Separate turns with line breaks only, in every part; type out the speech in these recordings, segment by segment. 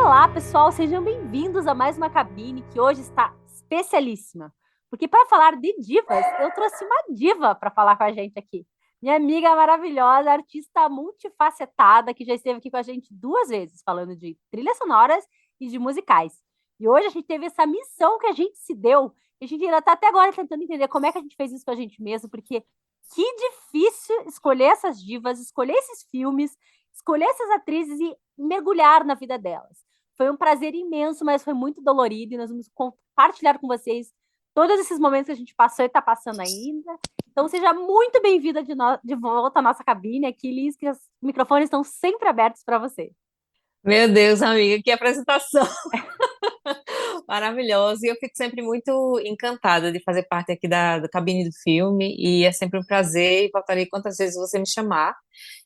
Olá, pessoal, sejam bem-vindos a mais uma cabine que hoje está especialíssima. Porque para falar de divas, eu trouxe uma diva para falar com a gente aqui. Minha amiga maravilhosa, artista multifacetada, que já esteve aqui com a gente 2 vezes, falando de trilhas sonoras e de musicais. E hoje a gente teve essa missão que a gente se deu, e a gente ainda está até agora tentando entender como é que a gente fez isso com a gente mesmo, porque que difícil escolher essas divas, escolher esses filmes, escolher essas atrizes e mergulhar na vida delas. Foi um prazer imenso, mas foi muito dolorido e nós vamos compartilhar com vocês todos esses momentos que a gente passou e está passando ainda. Então, seja muito bem-vinda de volta à nossa cabine aqui, Liz, que os microfones estão sempre abertos para você.
Meu Deus, amiga, que apresentação maravilhosa! E eu fico sempre muito encantada de fazer parte aqui da cabine do filme, e é sempre um prazer, e voltarei quantas vezes você me chamar.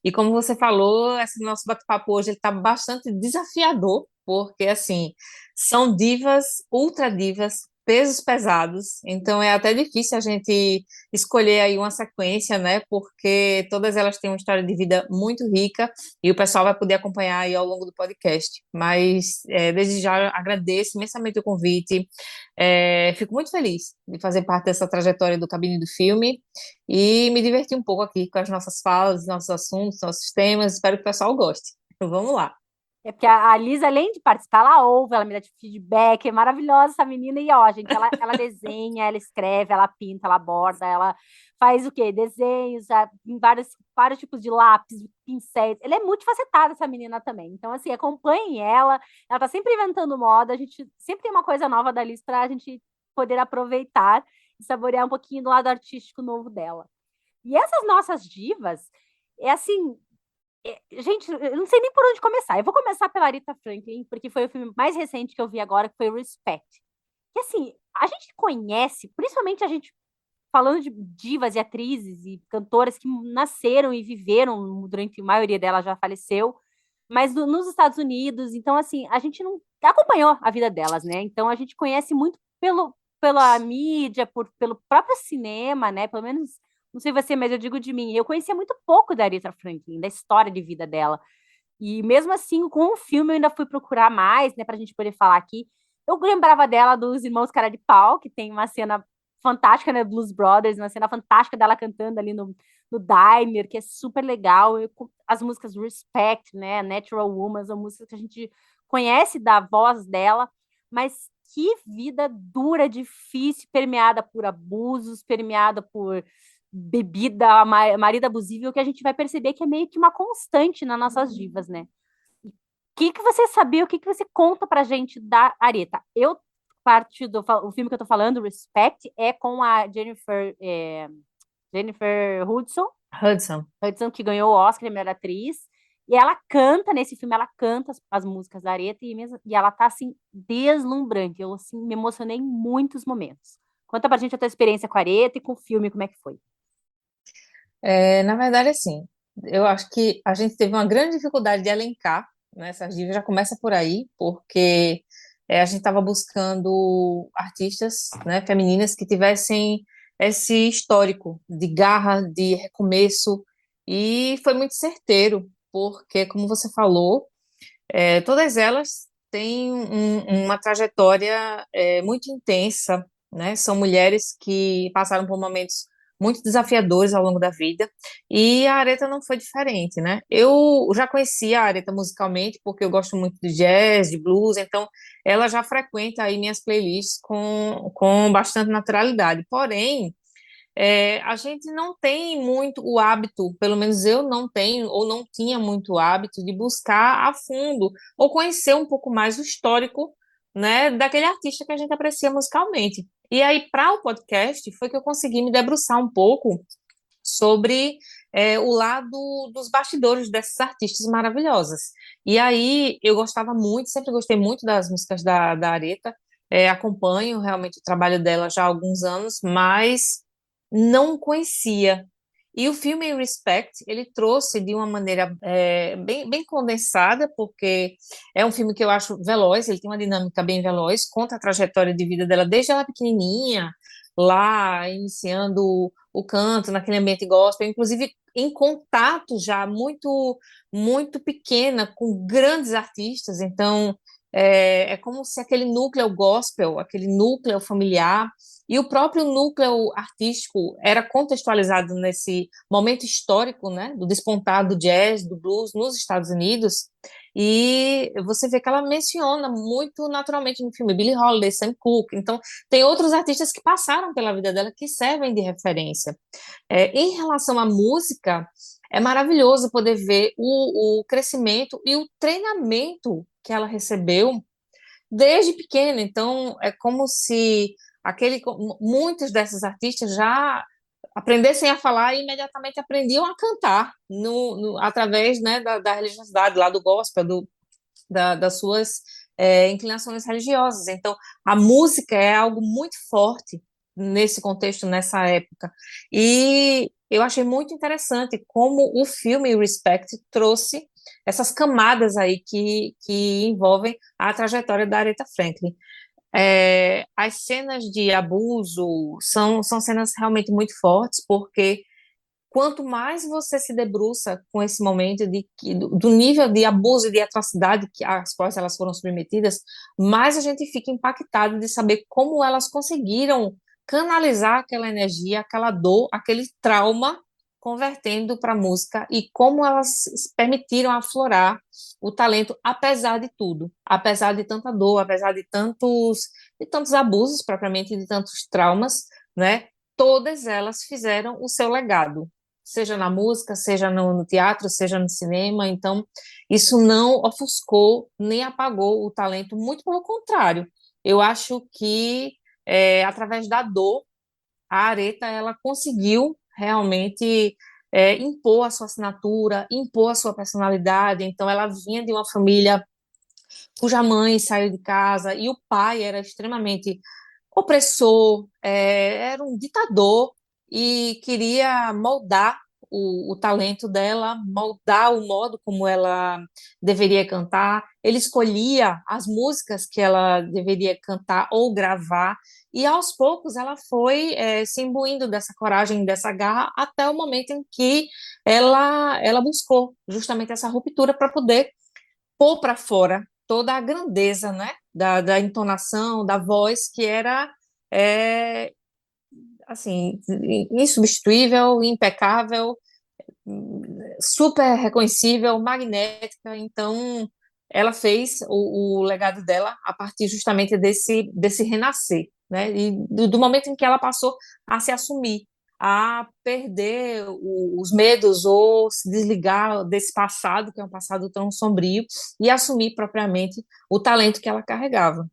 E como você falou, esse nosso bate-papo hoje ele está bastante desafiador, porque, assim, são divas, ultra divas, pesos pesados, então é até difícil a gente escolher aí uma sequência, né, porque todas elas têm uma história de vida muito rica, e o pessoal vai poder acompanhar aí ao longo do podcast. Mas desde já agradeço imensamente o convite. Fico muito feliz de fazer parte dessa trajetória do Cabine do Filme e me divertir um pouco aqui com as nossas falas, nossos assuntos, nossos temas. Espero que o pessoal goste. Então, vamos lá.
É porque a Liz, além de participar, ela ouve, ela me dá feedback, é maravilhosa essa menina. E ó, gente, ela desenha, ela escreve, ela pinta, ela borda, ela faz o quê? Desenhos, em vários tipos de lápis, de pincéis. Ela é multifacetada, essa menina também. Então, assim, acompanhem ela tá sempre inventando moda, a gente sempre tem uma coisa nova da Liz para a gente poder aproveitar e saborear um pouquinho do lado artístico novo dela. E essas nossas divas, é assim, gente, eu não sei nem por onde começar. Eu vou começar pela Aretha Franklin, porque foi o filme mais recente que eu vi agora, que foi Respect. Que assim, a gente conhece, principalmente a gente falando de divas e atrizes e cantoras que nasceram e viveram durante a maioria delas já faleceu, mas nos Estados Unidos, então assim, a gente não acompanhou a vida delas, né? Então a gente conhece muito pela mídia, pelo próprio cinema, né? Pelo menos, não sei você, mas eu digo de mim, eu conhecia muito pouco da Aretha Franklin, da história de vida dela. E mesmo assim, com o filme eu ainda fui procurar mais, né, pra gente poder falar aqui. Eu lembrava dela dos Irmãos Cara de Pau, que tem uma cena fantástica, né, Blues Brothers, uma cena fantástica dela cantando ali no diner, que é super legal. As músicas Respect, né, Natural Woman, são músicas que a gente conhece da voz dela, mas que vida dura, difícil, permeada por abusos, permeada por bebida, marido abusivo, que a gente vai perceber que é meio que uma constante nas nossas divas, né? O que você sabia, o que você conta pra gente da Aretha? O filme que eu tô falando, Respect, é com a Jennifer
Hudson.
Hudson, que ganhou o Oscar de melhor atriz, e ela canta, nesse filme, ela canta as músicas da Aretha, e ela tá, assim, deslumbrante. Eu, assim, me emocionei em muitos momentos. Conta pra gente a tua experiência com a Aretha e com o filme, como é que foi?
Na verdade, assim, eu acho que a gente teve uma grande dificuldade de elencar, né, essas divas, já começa por aí, porque a gente estava buscando artistas, né, femininas que tivessem esse histórico de garra, de recomeço, e foi muito certeiro, porque, como você falou, todas elas têm uma trajetória muito intensa, né? São mulheres que passaram por momentos muito desafiadores ao longo da vida, e a Aretha não foi diferente, né? Eu já conhecia a Aretha musicalmente, porque eu gosto muito de jazz, de blues, então ela já frequenta aí minhas playlists com bastante naturalidade. Porém, a gente não tem muito o hábito, pelo menos eu não tenho, ou não tinha muito o hábito de buscar a fundo, ou conhecer um pouco mais o histórico, né, daquele artista que a gente aprecia musicalmente. E aí, para o podcast, foi que eu consegui me debruçar um pouco sobre o lado dos bastidores dessas artistas maravilhosas. E aí, eu gostava muito, sempre gostei muito das músicas da Aretha, acompanho realmente o trabalho dela já há alguns anos, mas não conhecia. E o filme Respect, ele trouxe de uma maneira bem condensada, porque é um filme que eu acho veloz, ele tem uma dinâmica bem veloz, conta a trajetória de vida dela desde ela pequenininha, lá iniciando o canto naquele ambiente gospel, inclusive em contato já muito pequena com grandes artistas. Então É como se aquele núcleo gospel, aquele núcleo familiar e o próprio núcleo artístico era contextualizado nesse momento histórico, né, do despontar do jazz, do blues nos Estados Unidos. E você vê que ela menciona muito naturalmente no filme Billie Holiday, Sam Cooke. Então, tem outros artistas que passaram pela vida dela que servem de referência. Em relação à música, é maravilhoso poder ver o crescimento e o treinamento que ela recebeu desde pequena. Então, é como se muitos desses artistas já aprendessem a falar e imediatamente aprendiam a cantar através, né, da religiosidade lá do gospel, das suas inclinações religiosas. Então, a música é algo muito forte nesse contexto, nessa época. E eu achei muito interessante como o filme Respect trouxe essas camadas aí que envolvem a trajetória da Aretha Franklin. As cenas de abuso são cenas realmente muito fortes, porque quanto mais você se debruça com esse momento do nível de abuso e de atrocidade às quais elas foram submetidas, mais a gente fica impactado de saber como elas conseguiram canalizar aquela energia, aquela dor, aquele trauma, convertendo para música e como elas permitiram aflorar o talento, apesar de tudo, apesar de tanta dor, apesar de tantos abusos propriamente, de tantos traumas, né? Todas elas fizeram o seu legado, seja na música, seja no teatro, seja no cinema. Então, isso não ofuscou nem apagou o talento, muito pelo contrário. Eu acho que, através da dor, a Aretha ela conseguiu realmente impor a sua assinatura, impor a sua personalidade. Então, ela vinha de uma família cuja mãe saiu de casa e o pai era extremamente opressor, era um ditador e queria moldar o talento dela, moldar o modo como ela deveria cantar. Ele escolhia as músicas que ela deveria cantar ou gravar, e aos poucos ela foi se imbuindo dessa coragem, dessa garra, até o momento em que ela buscou justamente essa ruptura para poder pôr para fora toda a grandeza, né, da entonação, da voz, que era, é, assim, insubstituível, impecável, super reconhecível, magnética. Então, ela fez o legado dela a partir justamente desse renascer, né? E do momento em que ela passou a se assumir, a perder os medos ou se desligar desse passado, que é um passado tão sombrio, e assumir propriamente o talento que ela carregava.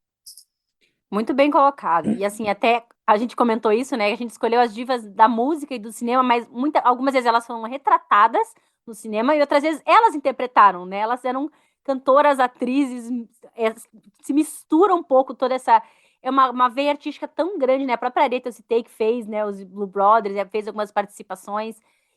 Muito bem colocado. E assim, até a gente comentou isso, né? A gente escolheu as divas da música e do cinema, mas algumas vezes elas foram retratadas no cinema e outras vezes elas interpretaram, né? Elas eram cantoras, atrizes, é, se mistura um pouco toda essa. É uma veia artística tão grande, né? A própria Aretha eu citei que fez, né? Os Blue Brothers, fez algumas participações,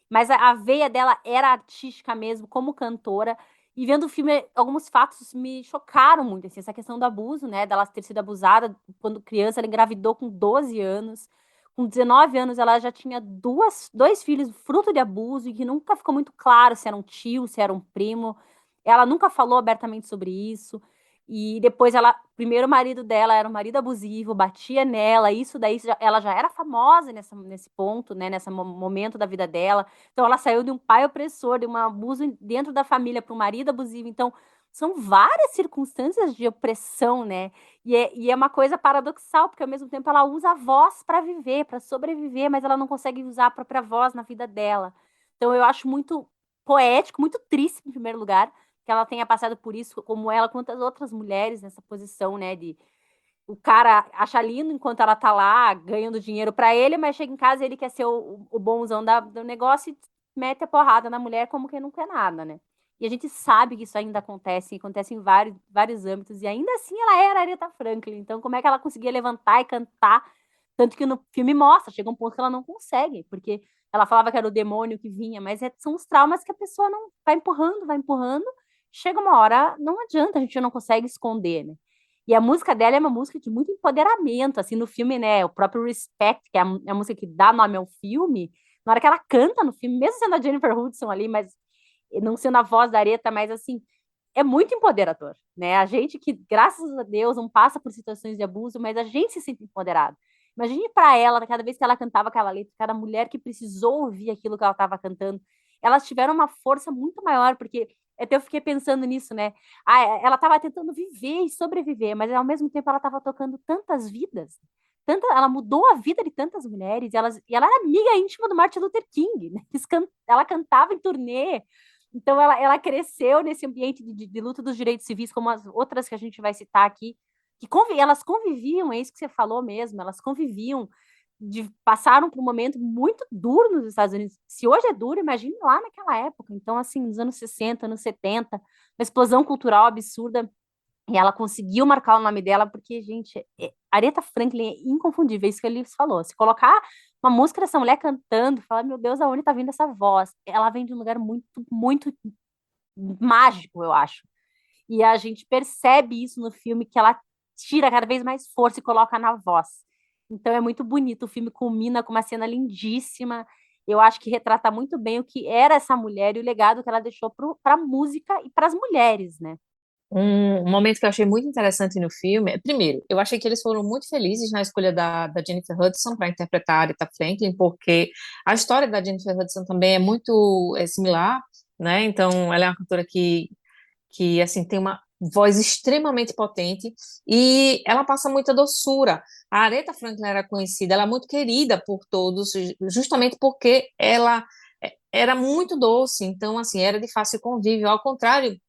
mas a veia dela era artística mesmo, como cantora. E vendo o filme, alguns fatos me chocaram muito, assim, essa questão do abuso, né, dela ter sido abusada quando criança, ela engravidou com 12 anos, com 19 anos ela já tinha dois filhos fruto de abuso, e que nunca ficou muito claro se era um tio, se era um primo, ela nunca falou abertamente sobre isso, e depois o primeiro marido dela era um marido abusivo, batia nela, isso daí, ela já era famosa nesse ponto, né, nesse momento da vida dela, então, ela saiu de um pai opressor, de um abuso dentro da família para um marido abusivo. Então, são várias circunstâncias de opressão, né? E é uma coisa paradoxal, porque ao mesmo tempo ela usa a voz para viver, para sobreviver, mas ela não consegue usar a própria voz na vida dela. Então, eu acho muito poético, muito triste, em primeiro lugar, que ela tenha passado por isso, como ela, quantas outras mulheres nessa posição, né? De o cara acha lindo enquanto ela tá lá ganhando dinheiro para ele, mas chega em casa e ele quer ser o bonzão do negócio e mete a porrada na mulher como quem não quer nada, né? E a gente sabe que isso ainda acontece em vários âmbitos, e ainda assim ela era a Aretha Franklin, então como é que ela conseguia levantar e cantar? Tanto que no filme mostra, chega um ponto que ela não consegue, porque ela falava que era o demônio que vinha, mas são os traumas que a pessoa não vai empurrando, chega uma hora, não adianta, a gente não consegue esconder, né? E a música dela é uma música de muito empoderamento, assim, no filme, né? O próprio Respect, que é a música que dá nome ao filme, na hora que ela canta no filme, mesmo sendo a Jennifer Hudson ali, mas não sendo a voz da Aretha, mas assim, é muito empoderador, né? A gente que, graças a Deus, não passa por situações de abuso, mas a gente se sente empoderado. Imagine para ela, cada vez que ela cantava aquela letra, cada mulher que precisou ouvir aquilo que ela estava cantando, elas tiveram uma força muito maior, porque até eu fiquei pensando nisso, né? Ela estava tentando viver e sobreviver, mas ao mesmo tempo ela estava tocando tantas vidas, ela mudou a vida de tantas mulheres, e ela era amiga íntima do Martin Luther King, né? Ela cantava em turnê, então ela cresceu nesse ambiente de luta dos direitos civis, como as outras que a gente vai citar aqui, que elas conviviam, é isso que você falou mesmo, elas conviviam, passaram por um momento muito duro nos Estados Unidos. Se hoje é duro, imagine lá naquela época. Então, assim, nos anos 60, anos 70, uma explosão cultural absurda, e ela conseguiu marcar o nome dela, porque, gente, Aretha Franklin é inconfundível, é isso que ele falou. Se colocar uma música dessa mulher cantando, falar, meu Deus, aonde tá vindo essa voz? Ela vem de um lugar muito, muito mágico, eu acho. E a gente percebe isso no filme, que ela tira cada vez mais força e coloca na voz. Então é muito bonito, o filme culmina com uma cena lindíssima. Eu acho que retrata muito bem o que era essa mulher e o legado que ela deixou para a música e para as mulheres, né?
Um momento que eu achei muito interessante no filme, primeiro, eu achei que eles foram muito felizes na escolha da Jennifer Hudson para interpretar a Aretha Franklin, porque a história da Jennifer Hudson também é muito similar, né? Então, ela é uma cantora que assim, tem uma voz extremamente potente e ela passa muita doçura. A Aretha Franklin era conhecida, ela é muito querida por todos, justamente porque ela era muito doce, então, assim, era de fácil convívio, ao contrário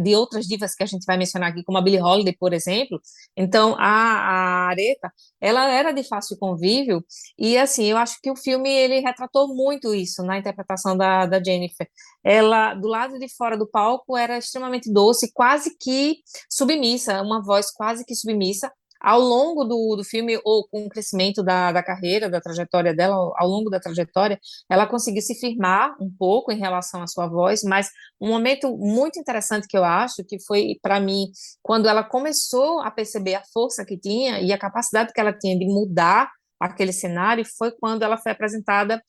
de outras divas que a gente vai mencionar aqui, como a Billie Holiday, por exemplo. Então, a Aretha, ela era de fácil convívio, e assim, eu acho que o filme, ele retratou muito isso na interpretação da Jennifer. Ela, do lado de fora do palco, era extremamente doce, quase que submissa, uma voz quase que submissa. Ao longo do filme, ou com o crescimento da carreira, da trajetória dela, ao longo da trajetória, ela conseguiu se firmar um pouco em relação à sua voz, mas um momento muito interessante que eu acho, que foi para mim, quando ela começou a perceber a força que tinha e a capacidade que ela tinha de mudar aquele cenário, foi quando ela foi apresentada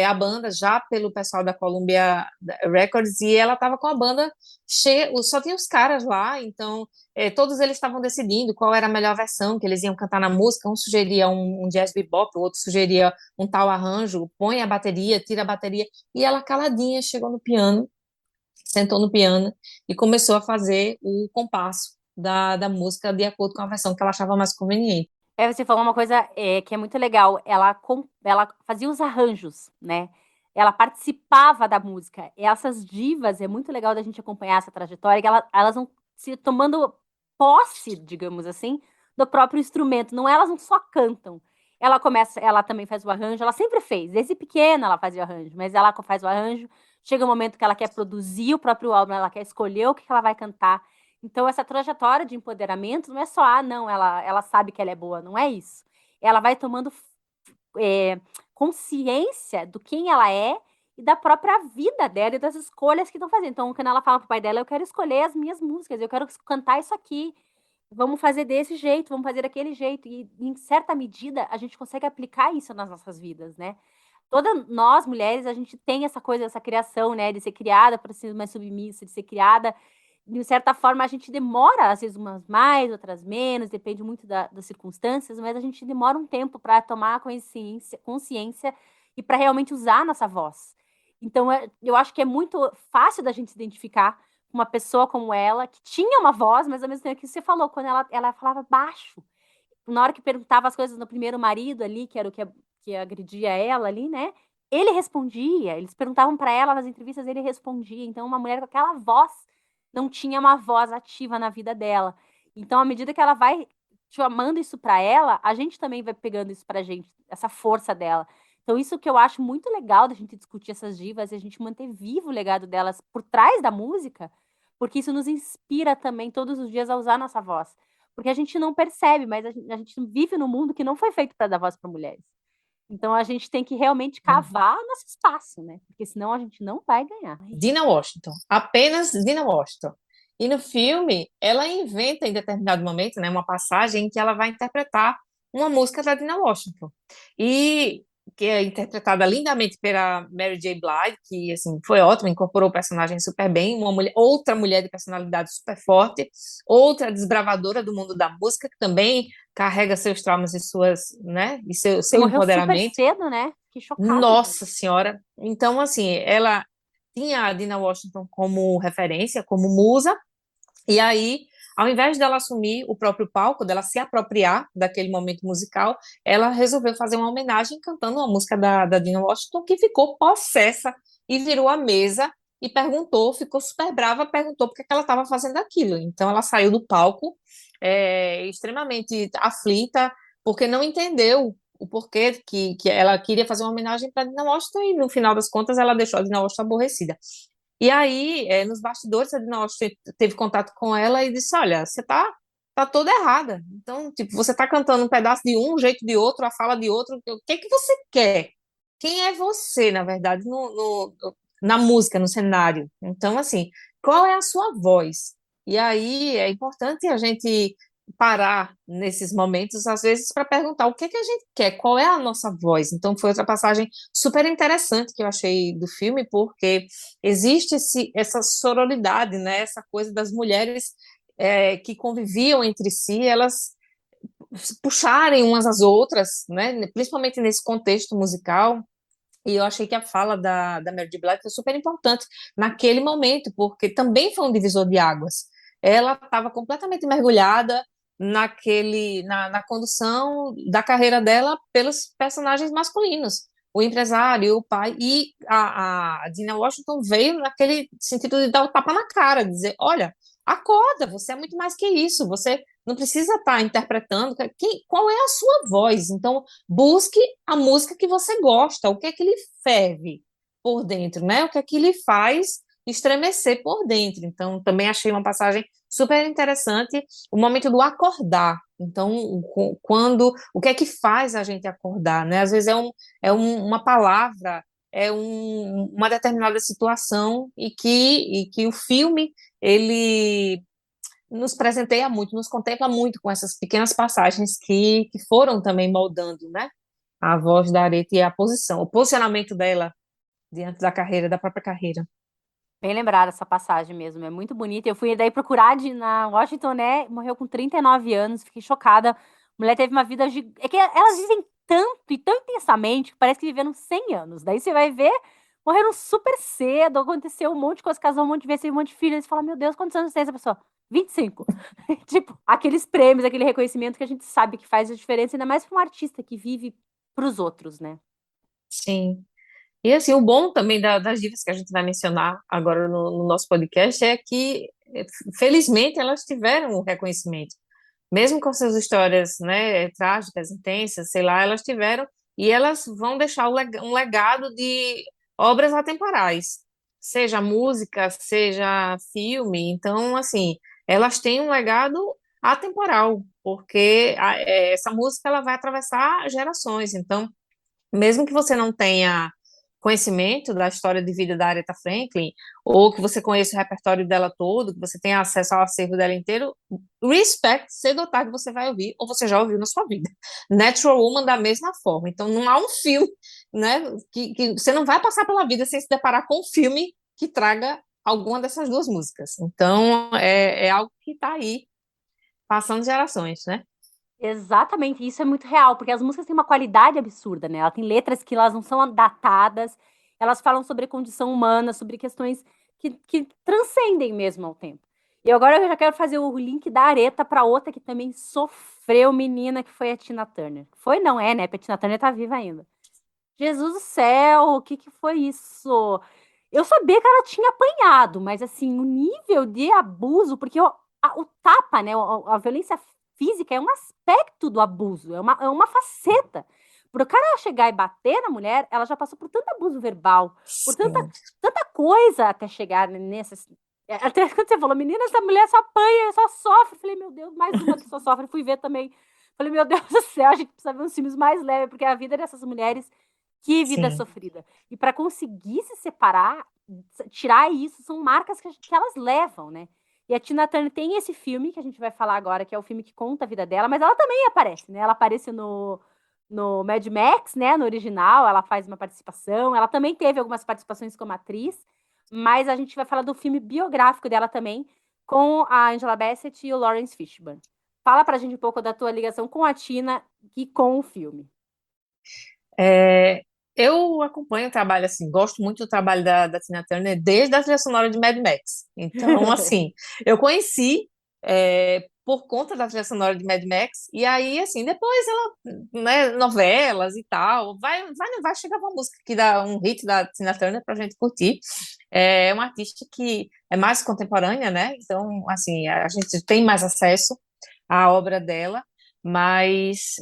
à banda já pelo pessoal da Columbia Records, e ela estava com a banda cheia, só tinha os caras lá, então todos eles estavam decidindo qual era a melhor versão que eles iam cantar na música. Um sugeria um jazz bebop, o outro sugeria um tal arranjo, põe a bateria, tira a bateria, e ela caladinha chegou no piano, sentou no piano e começou a fazer o compasso da música de acordo com a versão que ela achava mais conveniente.
Você falou uma coisa que é muito legal. Ela fazia os arranjos, né? Ela participava da música. E essas divas, é muito legal da gente acompanhar essa trajetória, que elas vão se tomando posse, digamos assim, do próprio instrumento. Não, elas não só cantam. Ela também faz o arranjo, ela sempre fez. Desde pequena ela fazia o arranjo, mas ela faz o arranjo. Chega um momento que ela quer produzir o próprio álbum, ela quer escolher o que ela vai cantar. Então, essa trajetória de empoderamento não é só, não, ela sabe que ela é boa, não é isso. Ela vai tomando consciência do quem ela é e da própria vida dela e das escolhas que estão fazendo. Então, quando ela fala pro pai dela, eu quero escolher as minhas músicas, eu quero cantar isso aqui, vamos fazer desse jeito, vamos fazer daquele jeito. E, em certa medida, a gente consegue aplicar isso nas nossas vidas, né? Todas nós, mulheres, a gente tem essa coisa, essa criação, né, de ser criada para ser mais submissa, de ser criada de certa forma, a gente demora, às vezes, umas mais, outras menos, depende muito das circunstâncias, mas a gente demora um tempo para tomar consciência e para realmente usar a nossa voz. Então, eu acho que é muito fácil da gente se identificar com uma pessoa como ela, que tinha uma voz, mas ao mesmo tempo que você falou, quando ela falava baixo. Na hora que perguntava as coisas no primeiro marido ali, que era o que agredia ela ali, né? Ele respondia, eles perguntavam para ela nas entrevistas, ele respondia. Então, uma mulher com aquela voz não tinha uma voz ativa na vida dela. Então, à medida que ela vai chamando isso para ela, a gente também vai pegando isso pra gente, essa força dela. Então, isso que eu acho muito legal da gente discutir essas divas e a gente manter vivo o legado delas por trás da música, porque isso nos inspira também todos os dias a usar a nossa voz. Porque a gente não percebe, mas a gente vive num mundo que não foi feito para dar voz para mulheres. Então a gente tem que realmente cavar nosso espaço, né? Porque senão a gente não vai ganhar.
Dina Washington, apenas Dina Washington. E no filme, ela inventa em determinado momento, né, uma passagem em que ela vai interpretar uma música da Dina Washington. E que é interpretada lindamente pela Mary J. Blige, que assim foi ótima, incorporou o personagem super bem, uma mulher, outra mulher de personalidade super forte, outra desbravadora do mundo da música que também carrega seus traumas e suas, né, e seu
Morreu super
empoderamento.
cedo, né? Fiquei chocada, gente.
Nossa Senhora! Então, assim, ela tinha a Dina Washington como referência, como musa, e aí, ao invés dela assumir o próprio palco, dela se apropriar daquele momento musical, ela resolveu fazer uma homenagem cantando uma música da Dina Washington, que ficou possessa e virou a mesa e perguntou, ficou super brava, perguntou por que que ela estava fazendo aquilo. Então, ela saiu do palco, extremamente aflita, porque não entendeu o porquê que ela queria fazer uma homenagem para Dina Washington e, no final das contas, ela deixou a Dina Washington aborrecida. E aí, nos bastidores, a Dina Washington teve contato com ela e disse: Olha, você tá toda errada. Então, tipo, você tá cantando um pedaço de um, jeito de outro, a fala de outro. O que que você quer? Quem é você, na verdade, na música, no cenário? Então, assim, qual é a sua voz? E aí é importante a gente parar nesses momentos, às vezes, para perguntar o que que a gente quer, qual é a nossa voz. Então, foi outra passagem super interessante que eu achei do filme, porque existe essa sororidade, né? Essa coisa das mulheres que conviviam entre si, elas puxarem umas às outras, né? Principalmente nesse contexto musical. E eu achei que a fala da Mary J. Blige foi super importante naquele momento, porque também foi um divisor de águas. Ela estava completamente mergulhada na condução da carreira dela pelos personagens masculinos, o empresário, o pai, e a Dina Washington veio naquele sentido de dar o tapa na cara, dizer, olha, acorda, você é muito mais que isso, você não precisa estar interpretando, qual é a sua voz? Então, busque a música que você gosta, o que é que lhe ferve por dentro, né? O que é que lhe faz estremecer por dentro. Então, também achei uma passagem super interessante, o momento do acordar. Então, quando, o que é que faz a gente acordar, né? Às vezes uma palavra, uma determinada situação e que o filme, ele nos presenteia muito, nos contempla muito com essas pequenas passagens que foram também moldando, né? A voz da Aretha e a posição, o posicionamento dela diante da carreira, da própria carreira.
Bem lembrada essa passagem mesmo, é muito bonita. Eu fui daí procurar na Washington, né? Morreu com 39 anos, fiquei chocada. A mulher teve uma vida. É que elas vivem tanto e tão intensamente que parece que viveram 100 anos. Daí você vai ver, morreram super cedo, aconteceu um monte de coisa, casou um monte de vezes, teve um monte de filhos. Você fala, meu Deus, quantos anos tem essa pessoa? 25. Tipo, aqueles prêmios, aquele reconhecimento que a gente sabe que faz a diferença, ainda mais para um artista que vive para os outros, né?
Sim. E assim, o bom também das divas que a gente vai mencionar agora no nosso podcast é que, felizmente, elas tiveram o reconhecimento. Mesmo com suas histórias, né, trágicas, intensas, sei lá, elas tiveram, e elas vão deixar um legado de obras atemporais, seja música, seja filme. Então, assim, elas têm um legado atemporal, porque essa música ela vai atravessar gerações. Então, mesmo que você não tenha conhecimento da história de vida da Aretha Franklin, ou que você conheça o repertório dela todo, que você tenha acesso ao acervo dela inteiro, Respect, cedo ou tarde você vai ouvir, ou você já ouviu na sua vida. Natural Woman da mesma forma. Então não há um filme, né, que você não vai passar pela vida sem se deparar com um filme que traga alguma dessas duas músicas. Então é algo que está aí, passando gerações, né?
Exatamente, isso é muito real, porque as músicas têm uma qualidade absurda, né? Ela tem letras que elas não são datadas, elas falam sobre a condição humana, sobre questões que transcendem mesmo ao tempo. E agora eu já quero fazer o link da Aretha para outra que também sofreu, menina, que foi a Tina Turner. Foi, não é, né? Porque a Tina Turner tá viva ainda. Jesus do céu, o que que foi isso? Eu sabia que ela tinha apanhado, mas assim, o nível de abuso, porque o tapa, né, a violência física é um aspecto do abuso, é uma faceta. Para o cara chegar e bater na mulher, ela já passou por tanto abuso verbal, por
Sim,
tanta coisa até chegar nessas. Até quando você falou, menina, essa mulher só apanha, só sofre. Eu falei, meu Deus, mais uma que só sofre. Fui ver também. Falei, meu Deus do céu, a gente precisa ver uns filmes mais leves, porque a vida dessas mulheres, que vida
sim,
sofrida. E para conseguir se separar, tirar isso, são marcas que elas levam, né? E a Tina Turner tem esse filme que a gente vai falar agora, que é o filme que conta a vida dela, mas ela também aparece, né? Ela aparece no Mad Max, né? No original, ela faz uma participação. Ela também teve algumas participações como atriz, mas a gente vai falar do filme biográfico dela também, com a Angela Bassett e o Lawrence Fishburne. Fala pra gente um pouco da tua ligação com a Tina e com o filme.
É, eu acompanho o trabalho, assim, gosto muito do trabalho da Tina Turner desde a trilha sonora de Mad Max. Então, assim, eu conheci por conta da trilha sonora de Mad Max, e aí, assim, depois ela, né, novelas e tal, vai chegar uma música que dá um hit da Tina Turner pra gente curtir. É uma artista que é mais contemporânea, né? Então, assim, a gente tem mais acesso à obra dela, mas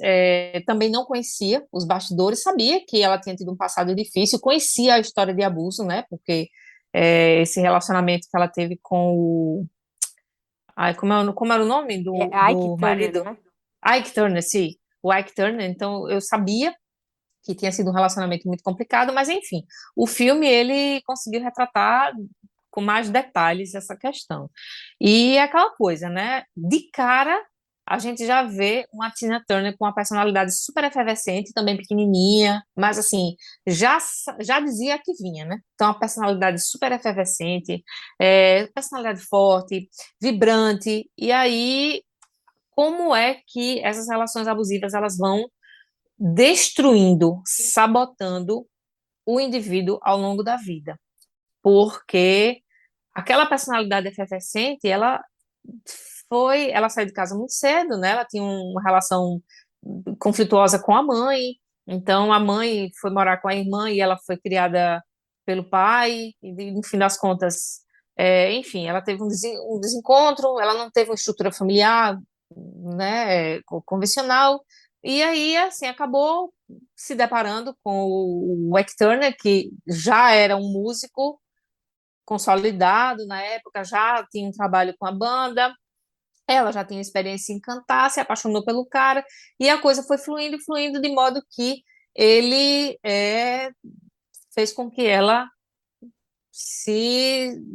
também não conhecia os bastidores, sabia que ela tinha tido um passado difícil, conhecia a história de abuso, né? Porque esse relacionamento que ela teve com o. Ai, como era o nome
É Ike
do
Turner,
marido?
não é?
Ike Turner, sim. O Ike Turner, então eu sabia que tinha sido um relacionamento muito complicado, mas enfim, o filme ele conseguiu retratar com mais detalhes essa questão. E é aquela coisa, né? De cara, a gente já vê uma Tina Turner com uma personalidade super efervescente, também pequenininha, mas assim, já dizia que vinha, né? Então, uma personalidade super efervescente, personalidade forte, vibrante, e aí, como é que essas relações abusivas elas vão destruindo, sabotando o indivíduo ao longo da vida? Porque aquela personalidade efervescente, ela saiu de casa muito cedo, né? Ela tinha uma relação conflituosa com a mãe, então a mãe foi morar com a irmã e ela foi criada pelo pai, e no fim das contas, enfim, ela teve um desencontro, ela não teve uma estrutura familiar, né, convencional, e aí, assim, acabou se deparando com o Ike Turner, que já era um músico consolidado na época, já tinha um trabalho com a banda, ela já tinha experiência em cantar, se apaixonou pelo cara, e a coisa foi fluindo, fluindo, de modo que ele fez com que ela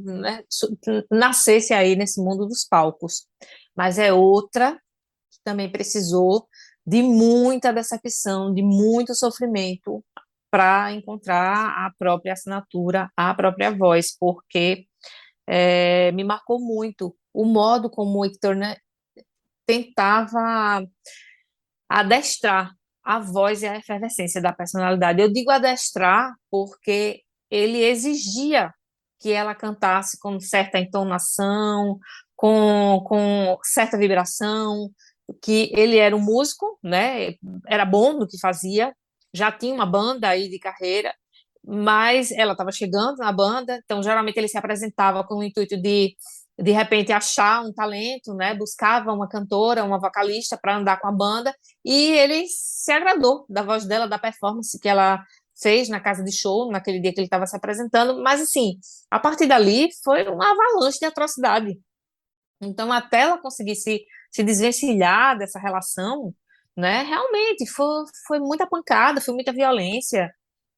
né, nascesse aí nesse mundo dos palcos. Mas é outra que também precisou de muita decepção, de muito sofrimento para encontrar a própria assinatura, a própria voz, porque me marcou muito o modo como o Hector, né, tentava adestrar a voz e a efervescência da personalidade. Eu digo adestrar porque ele exigia que ela cantasse com certa entonação, com certa vibração, que ele era um músico, né? Era bom no que fazia, já tinha uma banda aí de carreira, mas ela estava chegando na banda, então geralmente ele se apresentava com o intuito de repente achar um talento, né? Buscava uma cantora, uma vocalista para andar com a banda, e ele se agradou da voz dela, da performance que ela fez na casa de show, naquele dia que ele estava se apresentando, mas assim, a partir dali foi uma avalanche de atrocidade. Então, até ela conseguir se desvencilhar dessa relação, né, realmente foi muita pancada, foi muita violência,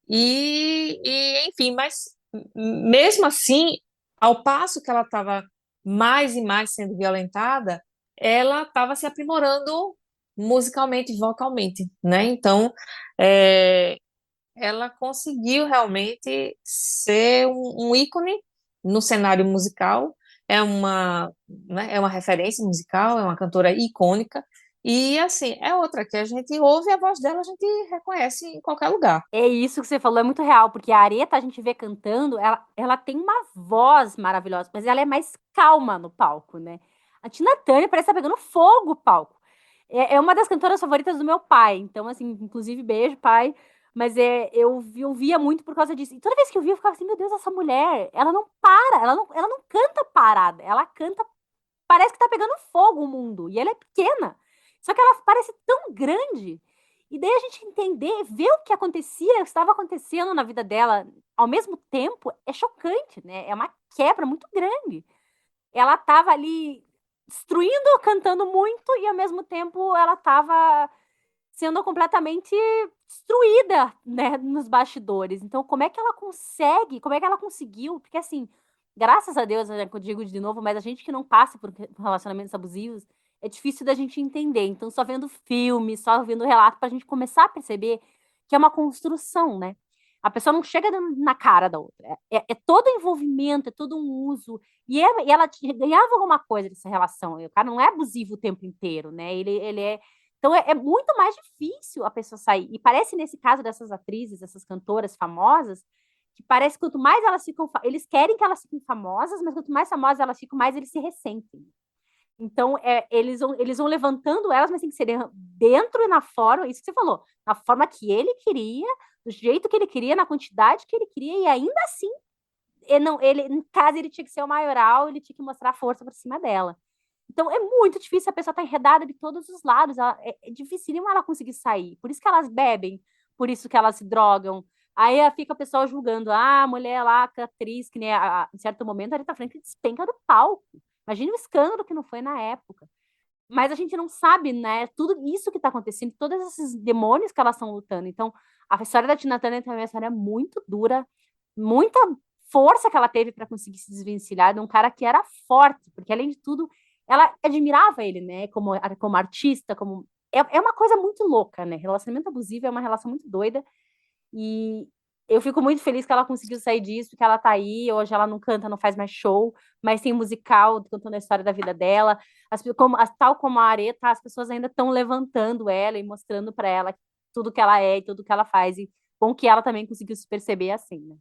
enfim, mas mesmo assim, ao passo que ela estava mais e mais sendo violentada, ela estava se aprimorando musicalmente e vocalmente, né? Então, é, ela conseguiu realmente ser um ícone no cenário musical, né, é uma referência musical, é uma cantora icônica, e assim, é outra que a gente ouve a voz dela, a gente reconhece em qualquer lugar.
É isso que você falou, é muito real, porque a Aretha a gente vê cantando, ela tem uma voz maravilhosa, mas ela é mais calma no palco, né? A Tina Turner parece estar pegando fogo o palco. É uma das cantoras favoritas do meu pai, então, assim, inclusive, beijo, pai. Mas eu via muito por causa disso. E toda vez que eu via, eu ficava assim, meu Deus, essa mulher, ela não para, ela não canta parada, ela canta, parece que tá pegando fogo o mundo. E ela é pequena, só que ela parece tão grande. E daí a gente entender, ver o que acontecia, o que estava acontecendo na vida dela ao mesmo tempo, é chocante, né? É uma quebra muito grande. Ela estava ali destruindo, cantando muito, e ao mesmo tempo ela estava sendo completamente destruída, né, nos bastidores. Então, como é que ela consegue, como é que ela conseguiu? Porque assim, graças a Deus, né, que eu digo de novo, mas a gente que não passa por relacionamentos abusivos, é difícil da gente entender. Então, só vendo filme, só vendo relato, para a gente começar a perceber que é uma construção, né? A pessoa não chega na cara da outra. É todo envolvimento, é todo um uso. E ela ganhava alguma coisa dessa relação. O cara não é abusivo o tempo inteiro, né? Ele é. Então, é muito mais difícil a pessoa sair. E parece, nesse caso dessas atrizes, essas cantoras famosas, que parece que quanto mais elas ficam. Eles querem que elas fiquem famosas, mas quanto mais famosas elas ficam, mais eles se ressentem. Então, eles vão levantando elas, mas tem que ser dentro e na forma, isso que você falou, na forma que ele queria, do jeito que ele queria, na quantidade que ele queria, e ainda assim, em casa ele tinha que ser o maioral, ele tinha que mostrar força por cima dela. Então, é muito difícil, a pessoa tá enredada de todos os lados, é dificílimo ela conseguir sair. Por isso que elas bebem, por isso que elas se drogam. Aí fica o pessoal julgando, a mulher lá, a atriz, que nem em certo momento a Aretha Franklin despenca do palco. Imagina o escândalo que não foi na época. Mas a gente não sabe, né? Tudo isso que está acontecendo, todos esses demônios que elas estão lutando. Então, a história da Tina Turner também é uma história muito dura, muita força que ela teve para conseguir se desvencilhar de um cara que era forte, porque além de tudo, ela admirava ele, né? Como artista, como é uma coisa muito louca, né? Relacionamento abusivo é uma relação muito doida e eu fico muito feliz que ela conseguiu sair disso, que ela tá aí. Hoje ela não canta, não faz mais show, mas tem musical contando a história da vida dela. Tal como a Aretha, as pessoas ainda estão levantando ela e mostrando para ela tudo que ela é e tudo que ela faz. E bom que ela também conseguiu se perceber assim, né?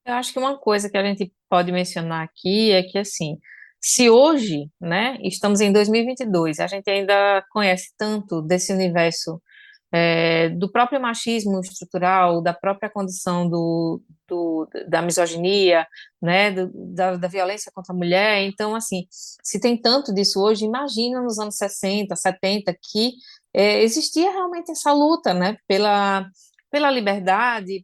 Eu acho que uma coisa que a gente pode mencionar aqui é que, assim, se hoje, né, estamos em 2022, a gente ainda conhece tanto desse universo do próprio machismo estrutural, da própria condição da misoginia, né, da violência contra a mulher. Então, assim, se tem tanto disso hoje, imagina nos anos 60, 70, que existia realmente essa luta, né, pela liberdade.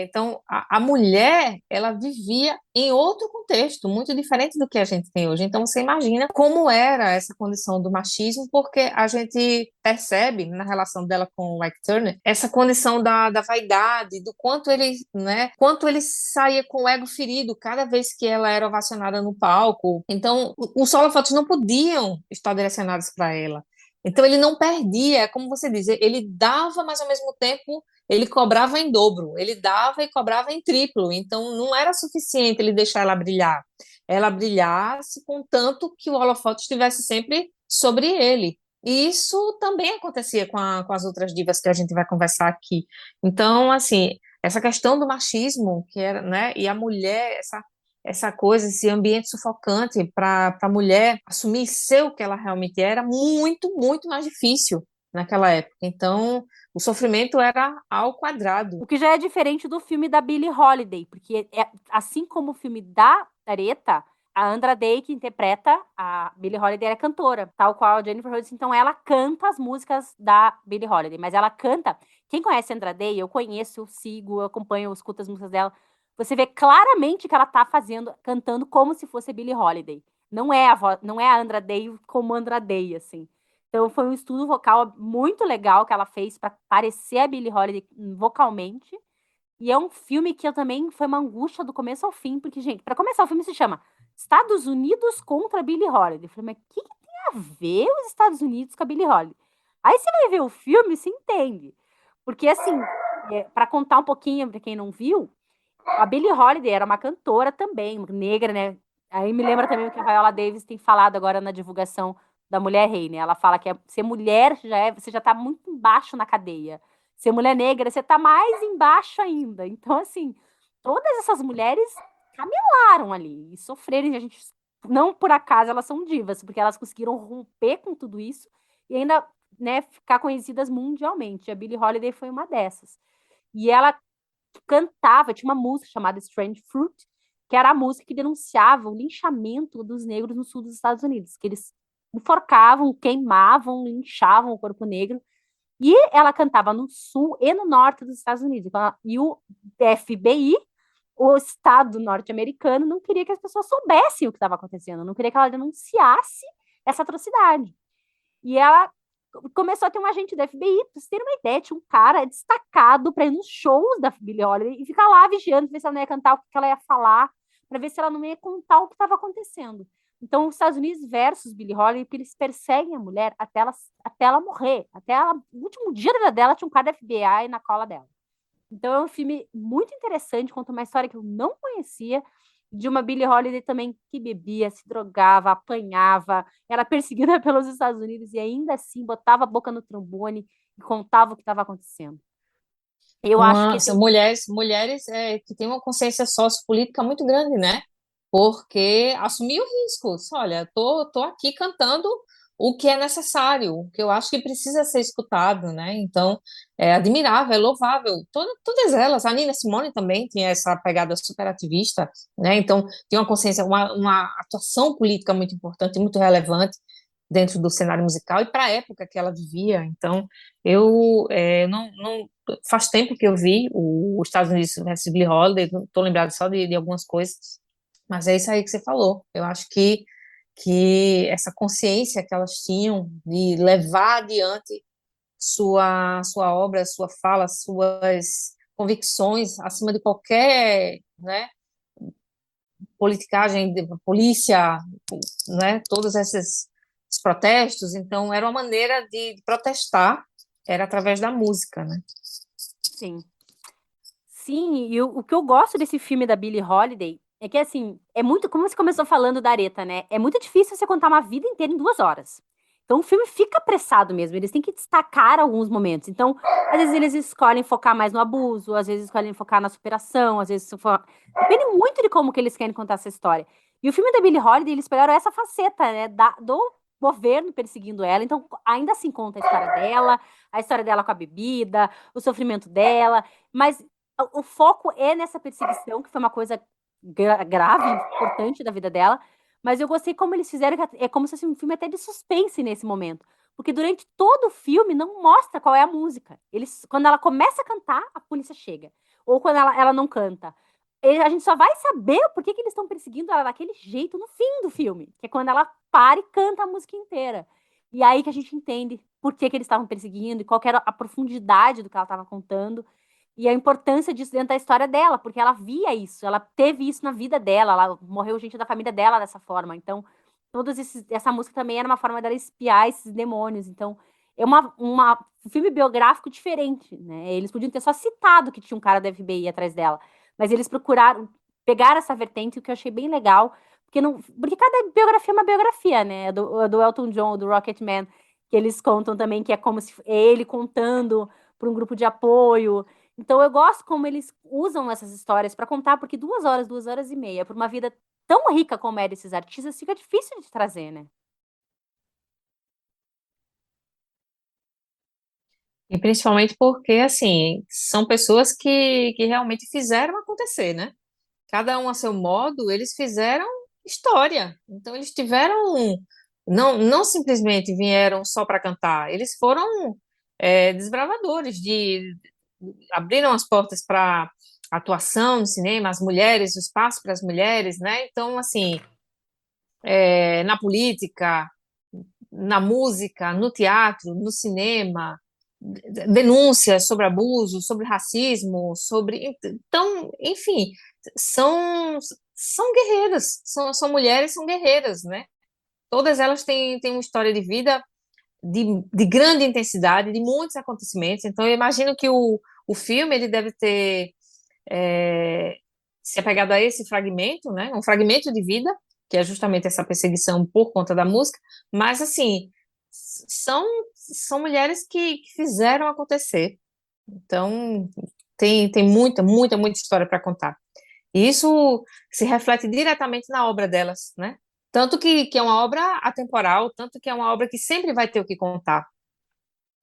Então, a mulher, ela vivia em outro contexto, muito diferente do que a gente tem hoje. Então, você imagina como era essa condição do machismo, porque a gente percebe na relação dela com o Ike Turner essa condição da vaidade, do quanto ele, né, quanto ele saía com o ego ferido cada vez que ela era ovacionada no palco. Então, os holofotes não podiam estar direcionados para ela. Então, ele não perdia, como você diz, ele dava, mas ao mesmo tempo ele cobrava em dobro, ele dava e cobrava em triplo, então não era suficiente ele deixar ela brilhar. Ela brilhasse contanto que o holofote estivesse sempre sobre ele. E isso também acontecia com as outras divas que a gente vai conversar aqui. Então, assim, essa questão do machismo, que era, né, e a mulher, essa coisa, esse ambiente sufocante para a mulher assumir ser o que ela realmente era, muito, muito mais difícil naquela época. Então, o sofrimento era ao quadrado.
O que já é diferente do filme da Billie Holiday, porque assim como o filme da Aretha, a Andra Day, que interpreta a Billie Holiday, é cantora, tal qual a Jennifer Hudson. Então, ela canta as músicas da Billie Holiday, mas ela canta. Quem conhece a Andra Day, eu conheço, eu sigo, eu acompanho, eu escuto as músicas dela. Você vê claramente que ela tá cantando como se fosse a Billie Holiday. Não é a voz, não é a Andra Day como Andra Day, assim. Então, foi um estudo vocal muito legal que ela fez para parecer a Billie Holiday vocalmente. E é um filme que eu também foi uma angústia do começo ao fim, porque, gente, para começar, o filme se chama Estados Unidos contra Billie Holiday. Eu falei, mas o que tem a ver os Estados Unidos com a Billie Holiday? Aí você vai ver o filme, se entende. Porque, assim, para contar um pouquinho para quem não viu, a Billie Holiday era uma cantora também, negra, né? Aí me lembra também o que a Viola Davis tem falado agora na divulgação da Mulher Rei, né? Ela fala que ser mulher você já tá muito embaixo na cadeia. Ser mulher negra, você tá mais embaixo ainda. Então, assim, todas essas mulheres camelaram ali e sofreram. E a gente, não por acaso elas são divas, porque elas conseguiram romper com tudo isso e ainda, né, ficar conhecidas mundialmente. A Billie Holiday foi uma dessas. E ela cantava, tinha uma música chamada Strange Fruit, que era a música que denunciava o linchamento dos negros no sul dos Estados Unidos, que eles enforcavam, queimavam, linchavam o corpo negro. E ela cantava no sul e no norte dos Estados Unidos. E o FBI, o Estado norte-americano, não queria que as pessoas soubessem o que estava acontecendo, não queria que ela denunciasse essa atrocidade. E ela começou a ter um agente da FBI, pra vocês terem uma ideia, tinha um cara destacado para ir nos shows da Billie Holiday e ficar lá vigiando, ver se ela não ia cantar, o que ela ia falar, para ver se ela não ia contar o que estava acontecendo. Então, os Estados Unidos versus Billie Holiday, porque eles perseguem a mulher até ela morrer. O último dia da vida dela tinha um cara da FBI na cola dela. Então, é um filme muito interessante, conta uma história que eu não conhecia, de uma Billie Holiday também que bebia, se drogava, apanhava, era perseguida pelos Estados Unidos e ainda assim botava a boca no trombone e contava o que estava acontecendo. Eu acho que esse é
São mulheres que têm uma consciência sociopolítica muito grande, né? Porque assumiu riscos. Olha, tô aqui cantando o que é necessário, o que eu acho que precisa ser escutado, né? Então, é admirável, é louvável. Todas elas, a Nina Simone também tinha essa pegada super ativista, né? Então, tinha uma consciência, uma atuação política muito importante, muito relevante dentro do cenário musical e para a época que ela vivia. Então, não faz tempo que eu vi os Estados Unidos versus Billie Holiday, não estou lembrado só de algumas coisas, mas é isso aí que você falou. Eu acho que essa consciência que elas tinham de levar adiante sua obra, sua fala, suas convicções acima de qualquer, né, politicagem, de polícia, né, todos esses protestos. Então, era uma maneira de protestar, era através da música, né?
sim. Sim, e o que eu gosto desse filme da Billie Holiday é que, assim, é muito, como você começou falando da Aretha, né? É muito difícil você contar uma vida inteira em 2 horas. Então o filme fica apressado mesmo, eles têm que destacar alguns momentos. Então, às vezes eles escolhem focar mais no abuso, às vezes escolhem focar na superação, às vezes depende muito de como que eles querem contar essa história. E o filme da Billie Holiday, eles pegaram essa faceta, né, do governo perseguindo ela, então ainda assim conta a história dela com a bebida, o sofrimento dela, mas o foco é nessa perseguição, que foi uma coisa grave, importante da vida dela, mas eu gostei como eles fizeram, que é como se fosse um filme até de suspense nesse momento. Porque durante todo o filme não mostra qual é a música. Quando ela começa a cantar, a polícia chega. Ou quando ela não canta. A gente só vai saber por que eles estão perseguindo ela daquele jeito no fim do filme. Que é quando ela para e canta a música inteira. E aí que a gente entende por que eles estavam perseguindo e qual que era a profundidade do que ela estava contando. E a importância disso dentro da história dela, porque ela via isso, ela teve isso na vida dela, ela morreu gente da família dela dessa forma. Então, essa música também era uma forma dela espiar esses demônios. Então, é um filme biográfico diferente, né? Eles podiam ter só citado que tinha um cara da FBI atrás dela, mas eles procuraram pegar essa vertente, o que eu achei bem legal, porque cada biografia é uma biografia, né? A do Elton John, do Rocketman, que eles contam também que é como se é ele contando para um grupo de apoio. Então eu gosto como eles usam essas histórias para contar, porque 2 horas, 2 horas e meia, por uma vida tão rica como é desses artistas, fica difícil de trazer, né?
E principalmente porque, assim, são pessoas que realmente fizeram acontecer, né? Cada um a seu modo, eles fizeram história. Então, eles tiveram, não simplesmente vieram só para cantar, eles foram desbravadores, abriram as portas para atuação no cinema, as mulheres, o espaço para as mulheres, né? Então, assim, na política, na música, no teatro, no cinema, denúncias sobre abuso, sobre racismo, sobre. Então, enfim, são, são guerreiras, são mulheres, são guerreiras, né? Todas elas têm uma história de vida de grande intensidade, de muitos acontecimentos. Então, eu imagino que o filme ele deve ter se apegado a esse fragmento, né? Um fragmento de vida, que é justamente essa perseguição por conta da música, mas assim, são, são mulheres que fizeram acontecer. Então, tem muita história para contar. E isso se reflete diretamente na obra delas, né? Tanto que é uma obra atemporal, tanto que é uma obra que sempre vai ter o que contar.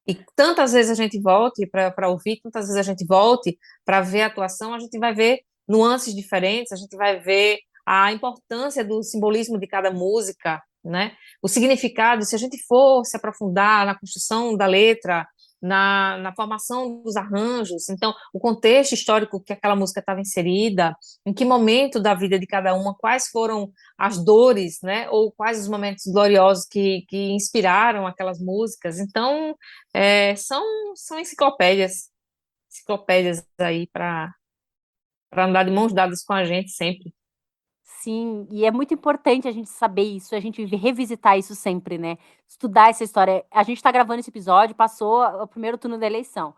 E tantas vezes a gente volte para ouvir, tantas vezes a gente volte para ver a atuação, a gente vai ver nuances diferentes, a gente vai ver a importância do simbolismo de cada música, né? O significado, se a gente for se aprofundar na construção da letra, na formação dos arranjos, então, o contexto histórico que aquela música estava inserida, em que momento da vida de cada uma, quais foram as dores, né? Ou quais os momentos gloriosos que inspiraram aquelas músicas. Então, são enciclopédias aí para andar de mãos dadas com a gente sempre.
Sim, e é muito importante a gente saber isso, a gente revisitar isso sempre, né? Estudar essa história. A gente tá gravando esse episódio, passou o primeiro turno da eleição.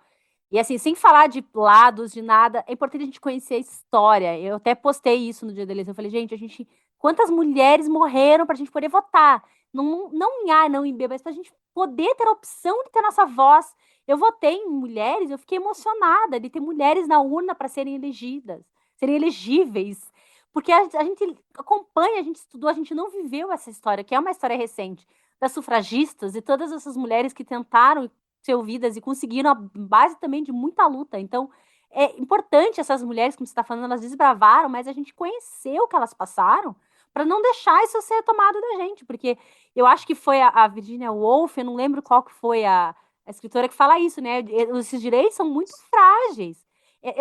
E assim, sem falar de lados, de nada, é importante a gente conhecer a história. Eu até postei isso no dia da eleição. Eu falei, gente, quantas mulheres morreram pra gente poder votar? Não em A, não em B, mas pra gente poder ter a opção de ter nossa voz. Eu votei em mulheres, eu fiquei emocionada de ter mulheres na urna para serem elegidas, serem elegíveis. Porque a gente acompanha, a gente estudou, a gente não viveu essa história, que é uma história recente, das sufragistas e todas essas mulheres que tentaram ser ouvidas e conseguiram a base também de muita luta. Então, é importante essas mulheres, como você está falando, elas desbravaram, mas a gente conheceu o que elas passaram para não deixar isso ser tomado da gente, porque eu acho que foi a Virginia Woolf, eu não lembro qual que foi a escritora que fala isso, né? Esses direitos são muito frágeis.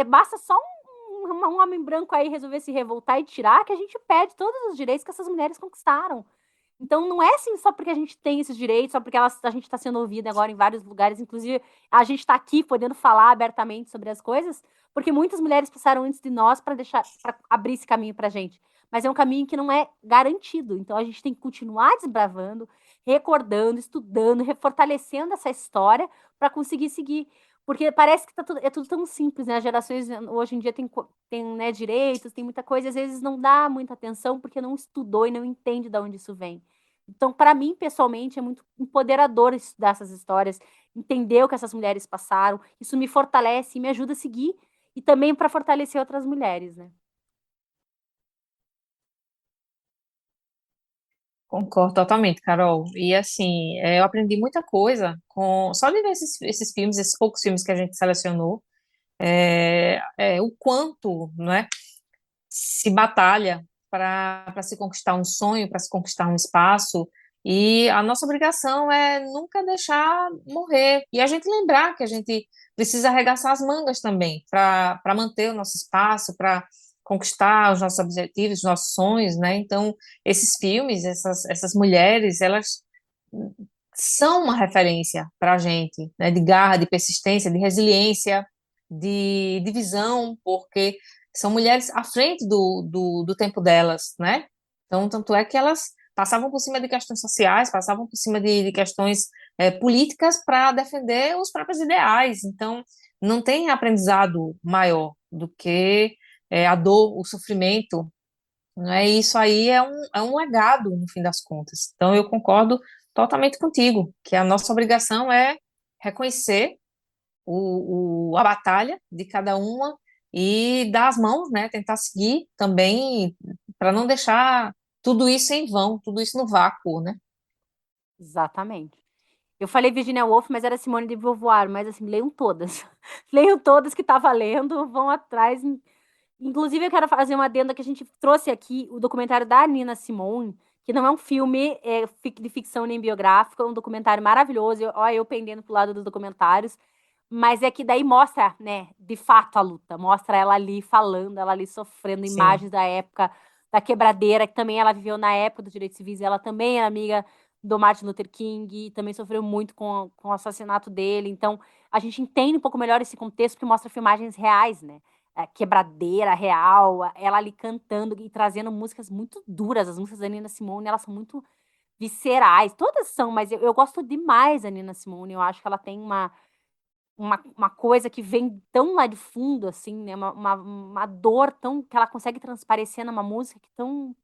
Basta só um homem branco aí resolver se revoltar e tirar que a gente perde todos os direitos que essas mulheres conquistaram. Então, não é assim só porque a gente tem esses direitos, só porque a gente está sendo ouvida agora em vários lugares, inclusive a gente está aqui podendo falar abertamente sobre as coisas, porque muitas mulheres passaram antes de nós para abrir esse caminho para a gente. Mas é um caminho que não é garantido. Então, a gente tem que continuar desbravando, recordando, estudando, refortalecendo essa história para conseguir seguir. Porque parece que é tudo tão simples, né? As gerações hoje em dia tem né, direitos, tem muita coisa, às vezes não dá muita atenção porque não estudou e não entende de onde isso vem. Então, para mim, pessoalmente, é muito empoderador estudar essas histórias, entender o que essas mulheres passaram. Isso me fortalece e me ajuda a seguir e também para fortalecer outras mulheres, né?
Concordo totalmente, Carol. E assim, eu aprendi muita coisa com só de ver esses filmes, esses poucos filmes que a gente selecionou, o quanto, não é, se batalha para se conquistar um sonho, para se conquistar um espaço. E a nossa obrigação é nunca deixar morrer. E a gente lembrar que a gente precisa arregaçar as mangas também para manter o nosso espaço, para conquistar os nossos objetivos, os nossos sonhos, né? Então, esses filmes, essas mulheres, elas são uma referência para a gente, né? De garra, de persistência, de resiliência, de visão, porque são mulheres à frente do tempo delas, né? Então, tanto é que elas passavam por cima de questões sociais, passavam por cima de questões políticas para defender os próprios ideais. Então, não tem aprendizado maior do que a dor, o sofrimento, né? E isso aí é um legado, no fim das contas. Então, eu concordo totalmente contigo, que a nossa obrigação é reconhecer a batalha de cada uma e dar as mãos, né? Tentar seguir também para não deixar tudo isso em vão, tudo isso no vácuo, né?
Exatamente. Eu falei Virginia Woolf, mas era Simone de Beauvoir, mas assim, leiam todas. Leiam todas que tá valendo, vão atrás. Inclusive, eu quero fazer uma adenda que a gente trouxe aqui, o documentário da Nina Simone, que não é um filme de ficção nem biográfico, é um documentário maravilhoso. Olha, eu pendendo pro lado dos documentários, mas é que daí mostra, né, de fato a luta, mostra ela ali falando, ela ali sofrendo
Sim,
imagens da época da quebradeira, que também ela viveu na época dos direitos civis, e ela também é amiga do Martin Luther King, e também sofreu muito com o assassinato dele. Então, a gente entende um pouco melhor esse contexto, porque mostra filmagens reais, né? Quebradeira real, ela ali cantando e trazendo músicas muito duras. As músicas da Nina Simone, elas são muito viscerais. Todas são, mas eu gosto demais da Nina Simone. Eu acho que ela tem uma coisa que vem tão lá de fundo, assim, né? Uma dor tão que ela consegue transparecer numa música que tão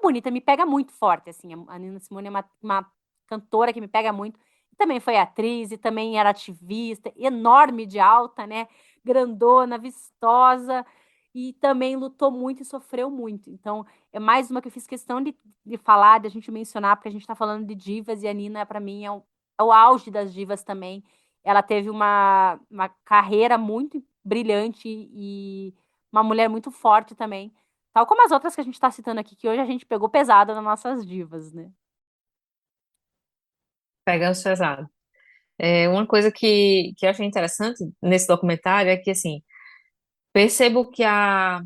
bonita, me pega muito forte, assim. A Nina Simone é uma cantora que me pega muito. Também foi atriz e também era ativista, enorme de alta, né? Grandona, vistosa, e também lutou muito e sofreu muito. Então, é mais uma que eu fiz questão de falar, de a gente mencionar, porque a gente está falando de divas e a Nina, para mim, é o auge das divas também. Ela teve uma carreira muito brilhante e uma mulher muito forte também. Tal como as outras que a gente está citando aqui, que hoje a gente pegou pesado nas nossas divas, né?
pegando pesado. Uma coisa que eu achei interessante nesse documentário é que, assim, percebo que a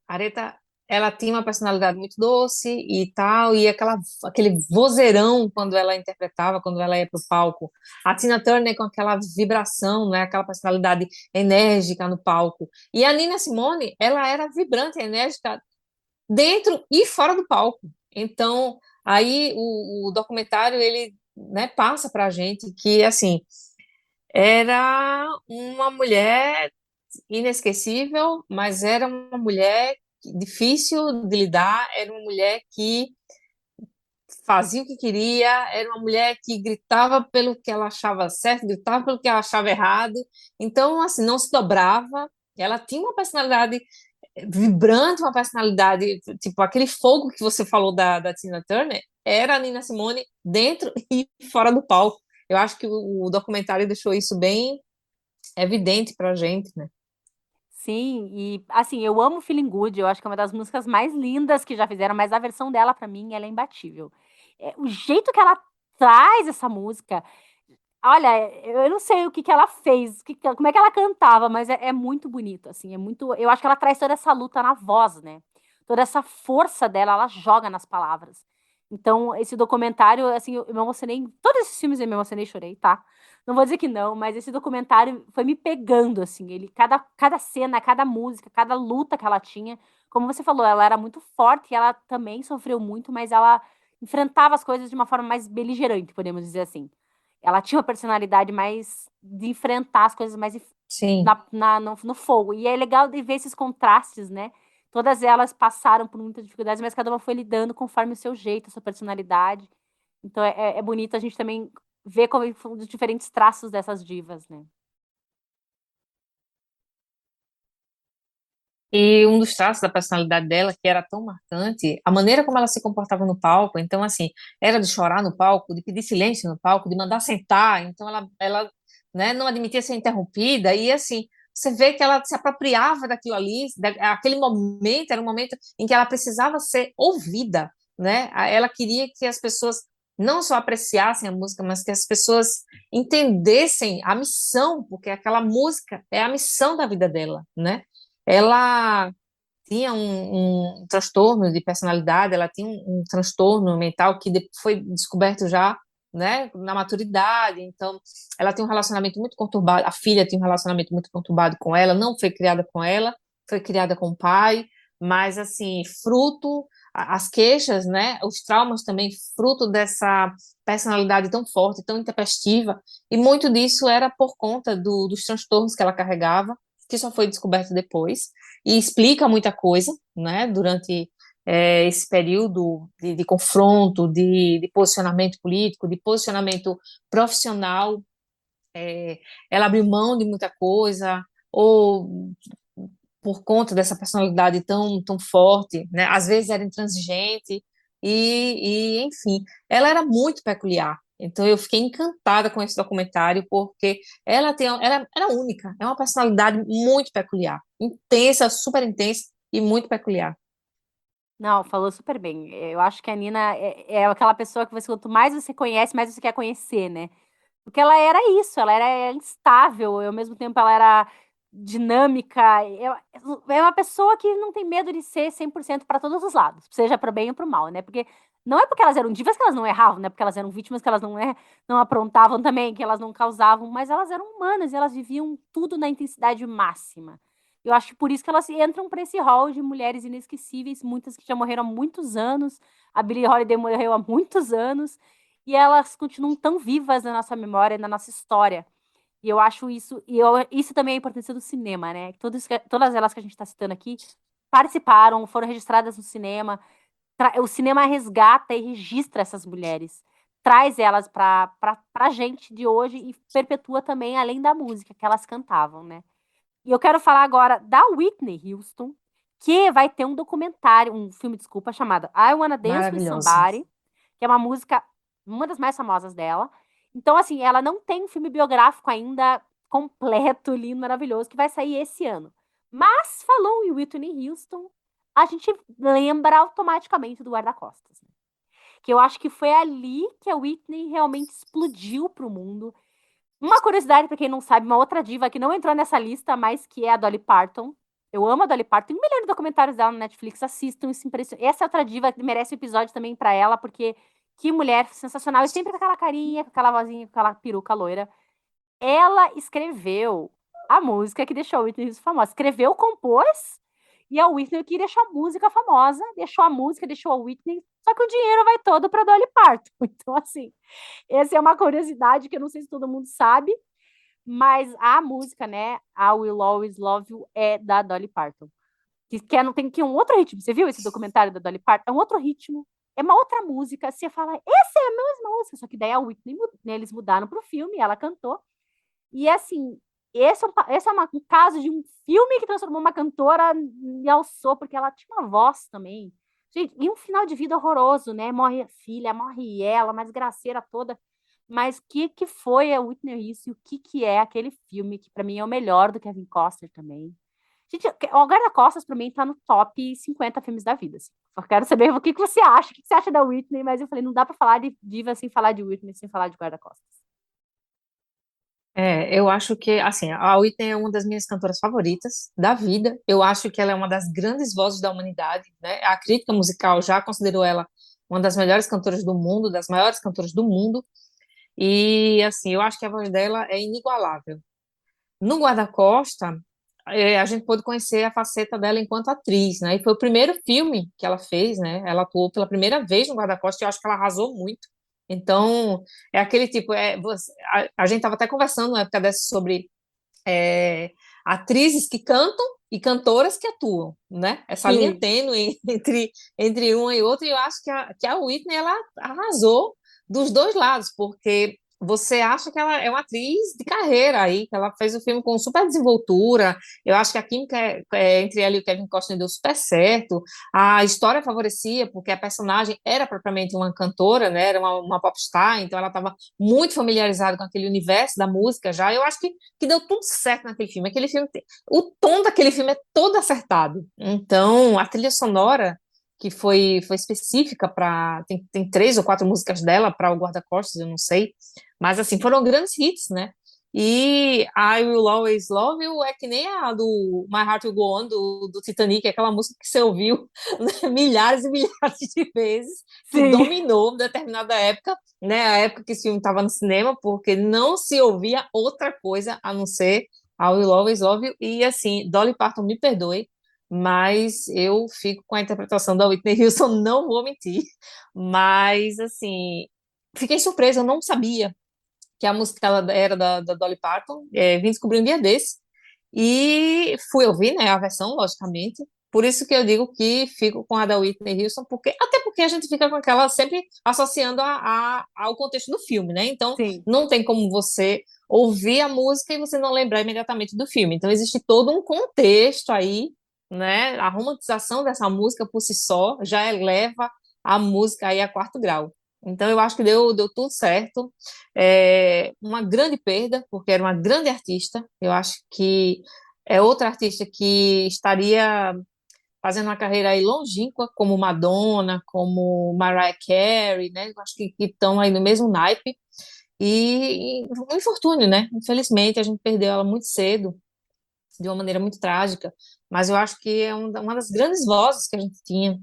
Aretha, ela tinha uma personalidade muito doce e tal, e aquele vozeirão quando ela interpretava, quando ela ia para o palco. A Tina Turner com aquela vibração, né, aquela personalidade enérgica no palco. E a Nina Simone, ela era vibrante, enérgica dentro e fora do palco. Então, aí o documentário ele, né, passa para a gente que assim era uma mulher inesquecível, mas era uma mulher difícil de lidar, era uma mulher que fazia o que queria, era uma mulher que gritava pelo que ela achava certo, gritava pelo que ela achava errado. Então, assim, não se dobrava. Ela tinha uma personalidade vibrante, uma personalidade, tipo, aquele fogo que você falou da Tina Turner, era a Nina Simone dentro e fora do palco. Eu acho que o documentário deixou isso bem evidente pra gente, né?
Sim, e assim, eu amo Feeling Good, eu acho que é uma das músicas mais lindas que já fizeram, mas a versão dela, pra mim, ela é imbatível. O jeito que ela traz essa música, olha, eu não sei o que que ela fez, como é que ela cantava, mas é muito bonito, assim, é muito. Eu acho que ela traz toda essa luta na voz, né? Toda essa força dela, ela joga nas palavras. Então, esse documentário, assim, eu me emocionei. Em todos esses filmes eu me emocionei e chorei, tá? Não vou dizer que não, mas esse documentário foi me pegando, assim. Cada cena, cada música, cada luta que ela tinha. Como você falou, ela era muito forte e ela também sofreu muito, mas ela enfrentava as coisas de uma forma mais beligerante, podemos dizer assim. Ela tinha uma personalidade mais de enfrentar as coisas mais
Sim.
no fogo. E é legal de ver esses contrastes, né? Todas elas passaram por muitas dificuldades, mas cada uma foi lidando conforme o seu jeito, a sua personalidade. Então é bonito a gente também ver como foram os diferentes traços dessas divas, né?
E um dos traços da personalidade dela, que era tão marcante, a maneira como ela se comportava no palco, então, assim, era de chorar no palco, de pedir silêncio no palco, de mandar sentar, então ela, né, não admitia ser interrompida, e assim, você vê que ela se apropriava daquilo ali, aquele momento era um momento em que ela precisava ser ouvida, né? Ela queria que as pessoas não só apreciassem a música, mas que as pessoas entendessem a missão, porque aquela música é a missão da vida dela, né? Ela tinha um transtorno de personalidade, ela tinha um transtorno mental que foi descoberto já, né, na maturidade. Então, ela tem um relacionamento muito conturbado, a filha tem um relacionamento muito conturbado com ela, não foi criada com ela, foi criada com o pai, mas, assim, fruto, as queixas, né, os traumas também, fruto dessa personalidade tão forte, tão intempestiva, e muito disso era por conta dos transtornos que ela carregava, que só foi descoberto depois, e explica muita coisa, né, durante esse período de confronto, de posicionamento político, de posicionamento profissional. Ela abriu mão de muita coisa, ou por conta dessa personalidade tão forte, né, às vezes era intransigente, enfim, ela era muito peculiar. Então eu fiquei encantada com esse documentário porque ela era única, é uma personalidade muito peculiar, intensa, super intensa e muito peculiar.
Não, falou super bem. Eu acho que a Nina é aquela pessoa que você, quanto mais você conhece, mais você quer conhecer, né? Porque ela era isso, ela era instável, e ao mesmo tempo ela era dinâmica. É uma pessoa que não tem medo de ser 100% para todos os lados, seja para o bem ou para o mal, né? Porque não é porque elas eram divas que elas não erravam, né? Porque elas eram vítimas que elas não aprontavam também, que elas não causavam, mas elas eram humanas e elas viviam tudo na intensidade máxima. Eu acho que por isso que elas entram para esse hall de mulheres inesquecíveis, muitas que já morreram há muitos anos. A Billie Holiday morreu há muitos anos e elas continuam tão vivas na nossa memória, na nossa história. E eu acho isso, isso também é a importância do cinema, né? Todas elas que a gente está citando aqui participaram, foram registradas no cinema. O cinema resgata e registra essas mulheres, traz elas para a gente de hoje e perpetua também além da música que elas cantavam, né? E eu quero falar agora da Whitney Houston, que vai ter um documentário, um filme, desculpa, chamado I Wanna Dance with
Maravilhosa.
Somebody, que é uma música, uma das mais famosas dela. Então, assim, ela não tem um filme biográfico ainda completo, lindo, maravilhoso, que vai sair esse ano. Mas, falou em Whitney Houston, a gente lembra automaticamente do Guarda-Costas, né? Que eu acho que foi ali que a Whitney realmente explodiu pro mundo. Uma curiosidade para quem não sabe, uma outra diva que não entrou nessa lista, mas que é a Dolly Parton. Eu amo a Dolly Parton. Tem um milhão de documentários dela no Netflix, assistam, isso impressiona. Essa é outra diva que merece um episódio também para ela, porque que mulher sensacional. E sempre com aquela carinha, com aquela vozinha, com aquela peruca loira. Ela escreveu a música que deixou a Whitney Houston famosa. Escreveu, compôs E a Whitney que deixou a música famosa, deixou a música, deixou a Whitney, só que o dinheiro vai todo para Dolly Parton. Então, assim, essa é uma curiosidade que eu não sei se todo mundo sabe, mas a música, né, a Will Always Love You, é da Dolly Parton. Que não tem que um outro ritmo. Você viu esse documentário da Dolly Parton? É um outro ritmo, é uma outra música. Você fala, essa é a mesma música, só que daí a Whitney, né, eles mudaram para o filme, ela cantou. E assim, esse é um caso de um filme que transformou uma cantora e alçou, porque ela tinha uma voz também. Gente, e um final de vida horroroso, né? Morre a filha, morre ela, uma desgraceira toda. Mas o que foi a Whitney Houston? O que é aquele filme que para mim é o melhor do Kevin Costner também? Gente, o Guarda-Costas para mim tá no top 50 filmes da vida. Assim. Só quero saber o que você acha, o que você acha da Whitney, mas eu falei, não dá para falar de diva sem falar de Whitney, sem falar de Guarda-Costas.
Eu acho que, assim, a Whitney é uma das minhas cantoras favoritas da vida. Eu acho que ela é uma das grandes vozes da humanidade, né? A crítica musical já considerou ela uma das melhores cantoras do mundo, das maiores cantoras do mundo. E, assim, eu acho que a voz dela é inigualável. No Guarda-Costa, a gente pôde conhecer a faceta dela enquanto atriz, né? E foi o primeiro filme que ela fez, né? Ela atuou pela primeira vez no Guarda-Costa e eu acho que ela arrasou muito. Então, é aquele tipo, a gente estava até conversando na época dessa sobre é, atrizes que cantam e cantoras que atuam, né? Essa linha
Sim.
tênue entre uma e outra, e eu acho que a Whitney, ela arrasou dos dois lados, porque você acha que ela é uma atriz de carreira aí, que ela fez o filme com super desenvoltura, eu acho que a química entre ela e o Kevin Costner deu super certo, a história favorecia, porque a personagem era propriamente uma cantora, né? Era uma popstar, então ela estava muito familiarizada com aquele universo da música já, eu acho que deu tudo certo naquele filme. Aquele filme, o tom daquele filme é todo acertado. Então, a trilha sonora que foi específica para tem 3 ou 4 músicas dela para o Guarda-Costas, eu não sei, mas assim foram grandes hits, né? E I Will Always Love You é que nem a do My Heart Will Go On do Titanic, aquela música que você ouviu, né, milhares e milhares de vezes, que
Sim.
dominou em determinada época, né, a época que esse filme estava no cinema, porque não se ouvia outra coisa a não ser I Will Always Love You. E assim, Dolly Parton me perdoe, mas eu fico com a interpretação da Whitney Houston, não vou mentir. Mas assim, fiquei surpresa, eu não sabia que a música era da Dolly Parton, vim descobrir um dia desse, e fui ouvir, né, a versão, logicamente, por isso que eu digo que fico com a da Whitney Houston, até porque a gente fica com aquela sempre associando ao contexto do filme, né, então
Sim.
não tem como você ouvir a música e você não lembrar imediatamente do filme, então existe todo um contexto aí, né, a romantização dessa música por si só já eleva a música aí a quarto grau. Então, eu acho que deu tudo certo. Uma grande perda, porque era uma grande artista. Eu acho que é outra artista que estaria fazendo uma carreira aí longínqua, como Madonna, como Mariah Carey, né? Eu acho que estão aí no mesmo naipe. E um infortúnio, né? Infelizmente, a gente perdeu ela muito cedo, de uma maneira muito trágica. Mas eu acho que é uma das grandes vozes que a gente tinha,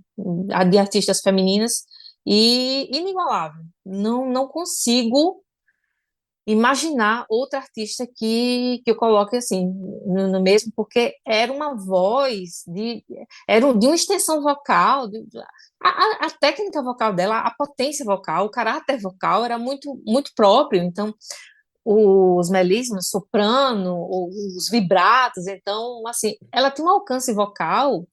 a de artistas femininas, e inigualável. Não consigo imaginar outra artista que eu coloque assim no mesmo, porque era uma voz de uma extensão vocal, a técnica vocal dela, a potência vocal, o caráter vocal era muito próprio. Então, os melismas, soprano, os vibratos, então, assim, ela tem um alcance vocal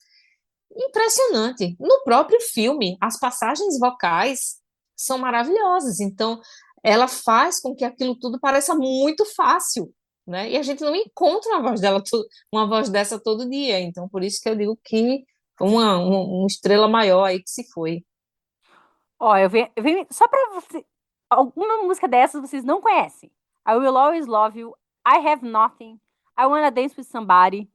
impressionante. No próprio filme, as passagens vocais são maravilhosas. Então, ela faz com que aquilo tudo pareça muito fácil, né? E a gente não encontra uma voz dessa todo dia. Então, por isso que eu digo que uma estrela maior aí que se foi.
Ó, eu venho só pra você. Alguma música dessas vocês não conhecem. I Will Always Love You, I Have Nothing, I Wanna Dance with Somebody,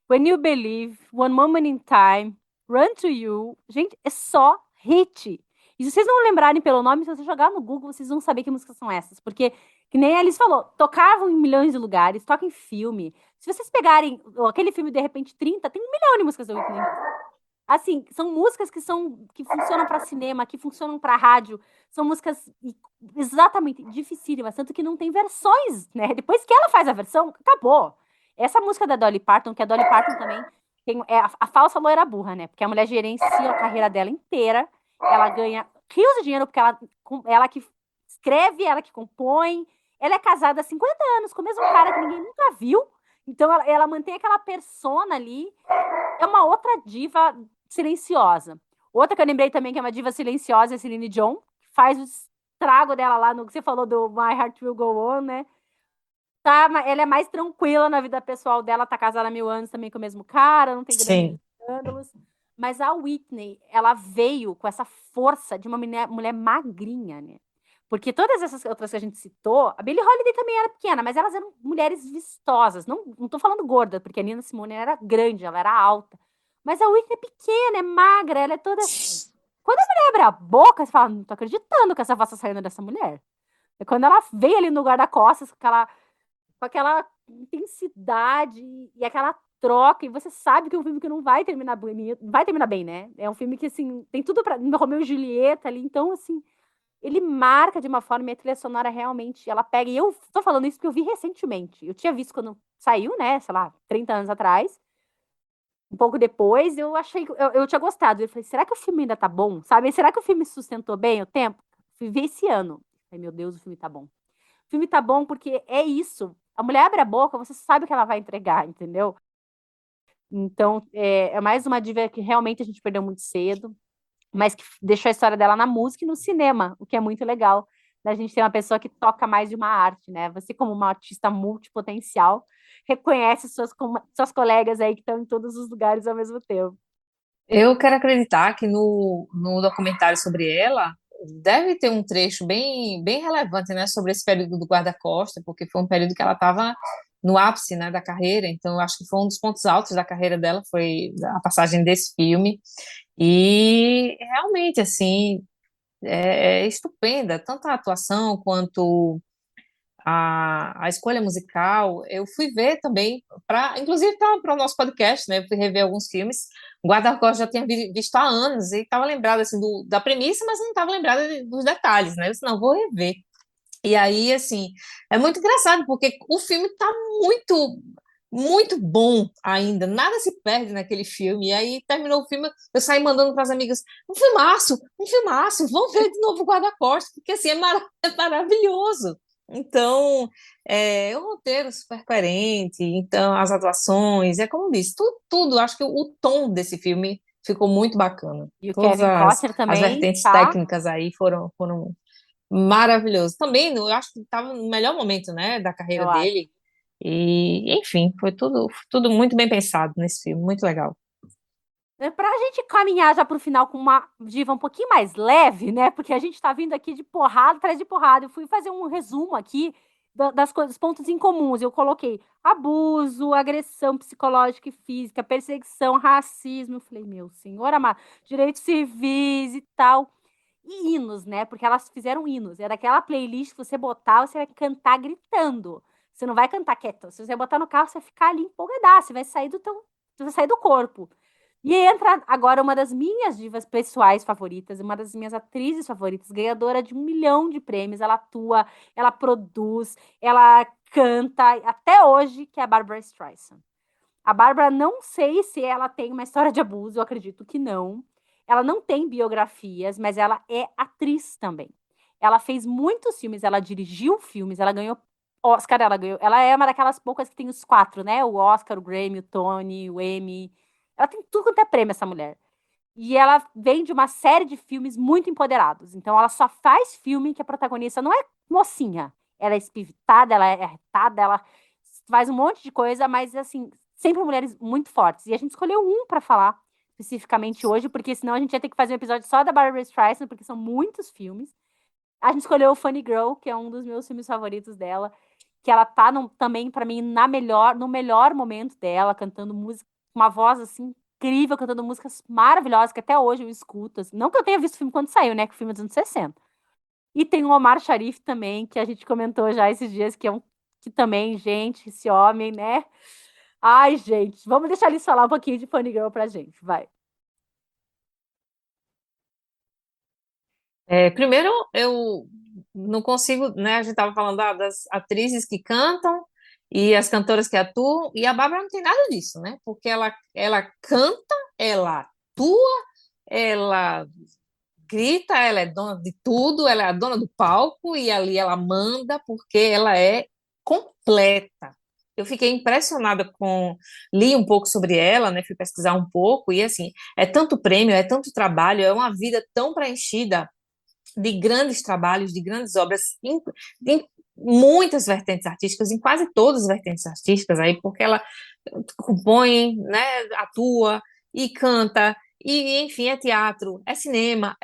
When You Believe, One Moment in Time, Run to You. Gente, é só hit. E se vocês não lembrarem pelo nome, se você jogar no Google, vocês vão saber que músicas são essas. Porque, que nem a Alice falou, tocavam em milhões de lugares, tocam em filme. Se vocês pegarem aquele filme, de repente, 30, tem 1 milhão de músicas da Whitney. Assim, são músicas que funcionam para cinema, que funcionam para rádio, são músicas exatamente dificílimas, tanto que não tem versões, né? Depois que ela faz a versão, acabou. Essa música da Dolly Parton, que a Dolly Parton também a falsa loira burra, né? Porque a mulher gerencia a carreira dela inteira, ela ganha rios de dinheiro porque ela que escreve, ela que compõe, ela é casada há 50 anos com o mesmo cara que ninguém nunca viu, então ela mantém aquela persona ali, é uma outra diva silenciosa. Outra que eu lembrei também que é uma diva silenciosa é a Celine Dion, que faz o estrago dela lá no que você falou do My Heart Will Go On, né? Tá, ela é mais tranquila na vida pessoal dela, tá casada há 1000 anos também com o mesmo cara, não tem grandes
Sim.
escândalos. Mas a Whitney, ela veio com essa força de uma mulher magrinha, né? Porque todas essas outras que a gente citou, a Billie Holiday também era pequena, mas elas eram mulheres vistosas. Não tô falando gorda, porque a Nina Simone era grande, ela era alta. Mas a Whitney é pequena, é magra, ela é toda. Quando a mulher abre a boca, você fala, não tô acreditando que essa voz tá saindo dessa mulher. É quando ela veio ali no guarda-costas, com aquela intensidade e aquela troca, e você sabe que é um filme que não vai terminar bem, vai terminar bem, né? É um filme que, assim, tem tudo pra Romeu e Julieta ali, então, assim, ele marca de uma forma e a trilha sonora realmente, ela pega, e eu tô falando isso porque eu vi recentemente, eu tinha visto quando saiu, né, sei lá, 30 anos atrás, um pouco depois, eu achei, eu tinha gostado, eu falei, será que o filme ainda tá bom, sabe? Será que o filme sustentou bem o tempo? Fui ver esse ano, ai meu Deus, o filme tá bom. O filme tá bom porque é isso. A mulher abre a boca, você sabe que ela vai entregar, entendeu? Então, é mais uma diva que realmente a gente perdeu muito cedo, mas que deixou a história dela na música e no cinema, o que é muito legal. Da gente ter uma pessoa que toca mais de uma arte, né? Você, como uma artista multipotencial, reconhece suas colegas aí que estão em todos os lugares ao mesmo tempo.
Eu quero acreditar que no documentário sobre ela deve ter um trecho bem relevante, né, sobre esse período do guarda-costa, porque foi um período que ela estava no ápice, né, da carreira. Então, eu acho que foi um dos pontos altos da carreira dela, foi a passagem desse filme. E realmente, assim, é estupenda, tanto a atuação quanto a escolha musical. Eu fui ver também, inclusive para o nosso podcast, né? Eu fui rever alguns filmes. O Guarda-Costas já tinha visto há anos e estava lembrado assim, da premissa, mas não estava lembrada dos detalhes, né? Eu disse, não, vou rever. E aí, assim, é muito engraçado, porque o filme está muito, muito bom ainda, nada se perde naquele filme. E aí terminou o filme, eu saí mandando para as amigas, um filmaço, vamos ver de novo o Guarda-Costas, porque assim, é maravilhoso. Então, o roteiro super coerente, então as atuações, é como disse, tudo, acho que o tom desse filme ficou muito bacana.
E o
Todas
Kevin Costner
as
também,
vertentes
tá?
técnicas aí foram maravilhoso. Também, eu acho que estava no melhor momento, né, da carreira
Eu acho.
dele. E, enfim, foi tudo muito bem pensado nesse filme, muito legal.
Para a gente caminhar já para o final com uma diva um pouquinho mais leve, né? Porque a gente está vindo aqui de porrada atrás de porrada. Eu fui fazer um resumo aqui das coisas, dos pontos incomuns. Eu coloquei abuso, agressão psicológica e física, perseguição, racismo. Eu falei, meu senhor amado, direitos civis e tal. E hinos, né? Porque elas fizeram hinos. É daquela playlist que você botar, você vai cantar gritando. Você não vai cantar quieto. Se você botar no carro, você vai ficar ali empolgadaço. Você vai sair você vai sair do corpo. E entra agora uma das minhas divas pessoais favoritas, uma das minhas atrizes favoritas, ganhadora de 1 milhão de prêmios. Ela atua, ela produz, ela canta, até hoje, que é a Barbra Streisand. A Bárbara, não sei se ela tem uma história de abuso, eu acredito que não. Ela não tem biografias, mas ela é atriz também. Ela fez muitos filmes, ela dirigiu filmes, ela ganhou Oscar, ela ganhou. Ela é uma daquelas poucas que tem os 4, né? O Oscar, o Grammy, o Tony, o Emmy. Ela tem tudo quanto é prêmio, essa mulher. E ela vem de uma série de filmes muito empoderados. Então, ela só faz filme que a protagonista não é mocinha. Ela é espivitada, ela é arretada, ela faz um monte de coisa, mas, assim, sempre mulheres muito fortes. E a gente escolheu um para falar especificamente hoje, porque senão a gente ia ter que fazer um episódio só da Barbara Streisand, porque são muitos filmes. A gente escolheu o Funny Girl, que é um dos meus filmes favoritos dela, que ela tá também, para mim, no melhor momento dela, cantando música, uma voz, assim, incrível, cantando músicas maravilhosas, que até hoje eu escuto. Assim. Não que eu tenha visto o filme quando saiu, né? Que o filme é dos anos 60. E tem o Omar Sharif também, que a gente comentou já esses dias, que também, gente, esse homem, né? Ai, gente, vamos deixar eles falar um pouquinho de Funny Girl pra gente, vai.
Primeiro, eu não consigo, né? A gente estava falando das atrizes que cantam, e as cantoras que atuam, e a Bárbara não tem nada disso, né? Porque ela canta, ela atua, ela grita, ela é dona de tudo, ela é a dona do palco e ali ela manda porque ela é completa. Eu fiquei impressionada li um pouco sobre ela, né? Fui pesquisar um pouco e assim, é tanto prêmio, é tanto trabalho, é uma vida tão preenchida de grandes trabalhos, de grandes obras, em muitas vertentes artísticas, em quase todas as vertentes artísticas aí, porque ela compõe, né, atua e canta, e enfim, é teatro, é cinema.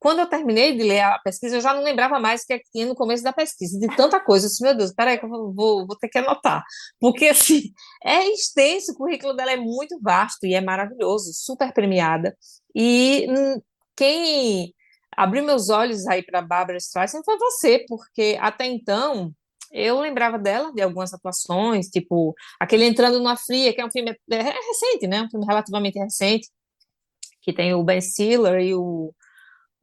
Quando eu terminei de ler a pesquisa, eu já não lembrava mais o que é que tinha no começo da pesquisa, de tanta coisa. Eu disse, meu Deus, peraí que eu vou ter que anotar. Porque, assim, é extenso, o currículo dela é muito vasto e é maravilhoso, super premiada. E quem abriu meus olhos aí para Barbra Streisand foi você, porque até então eu lembrava dela de algumas atuações, tipo aquele Entrando numa Fria, que é um filme recente, né? Um filme relativamente recente, que tem o Ben Stiller e o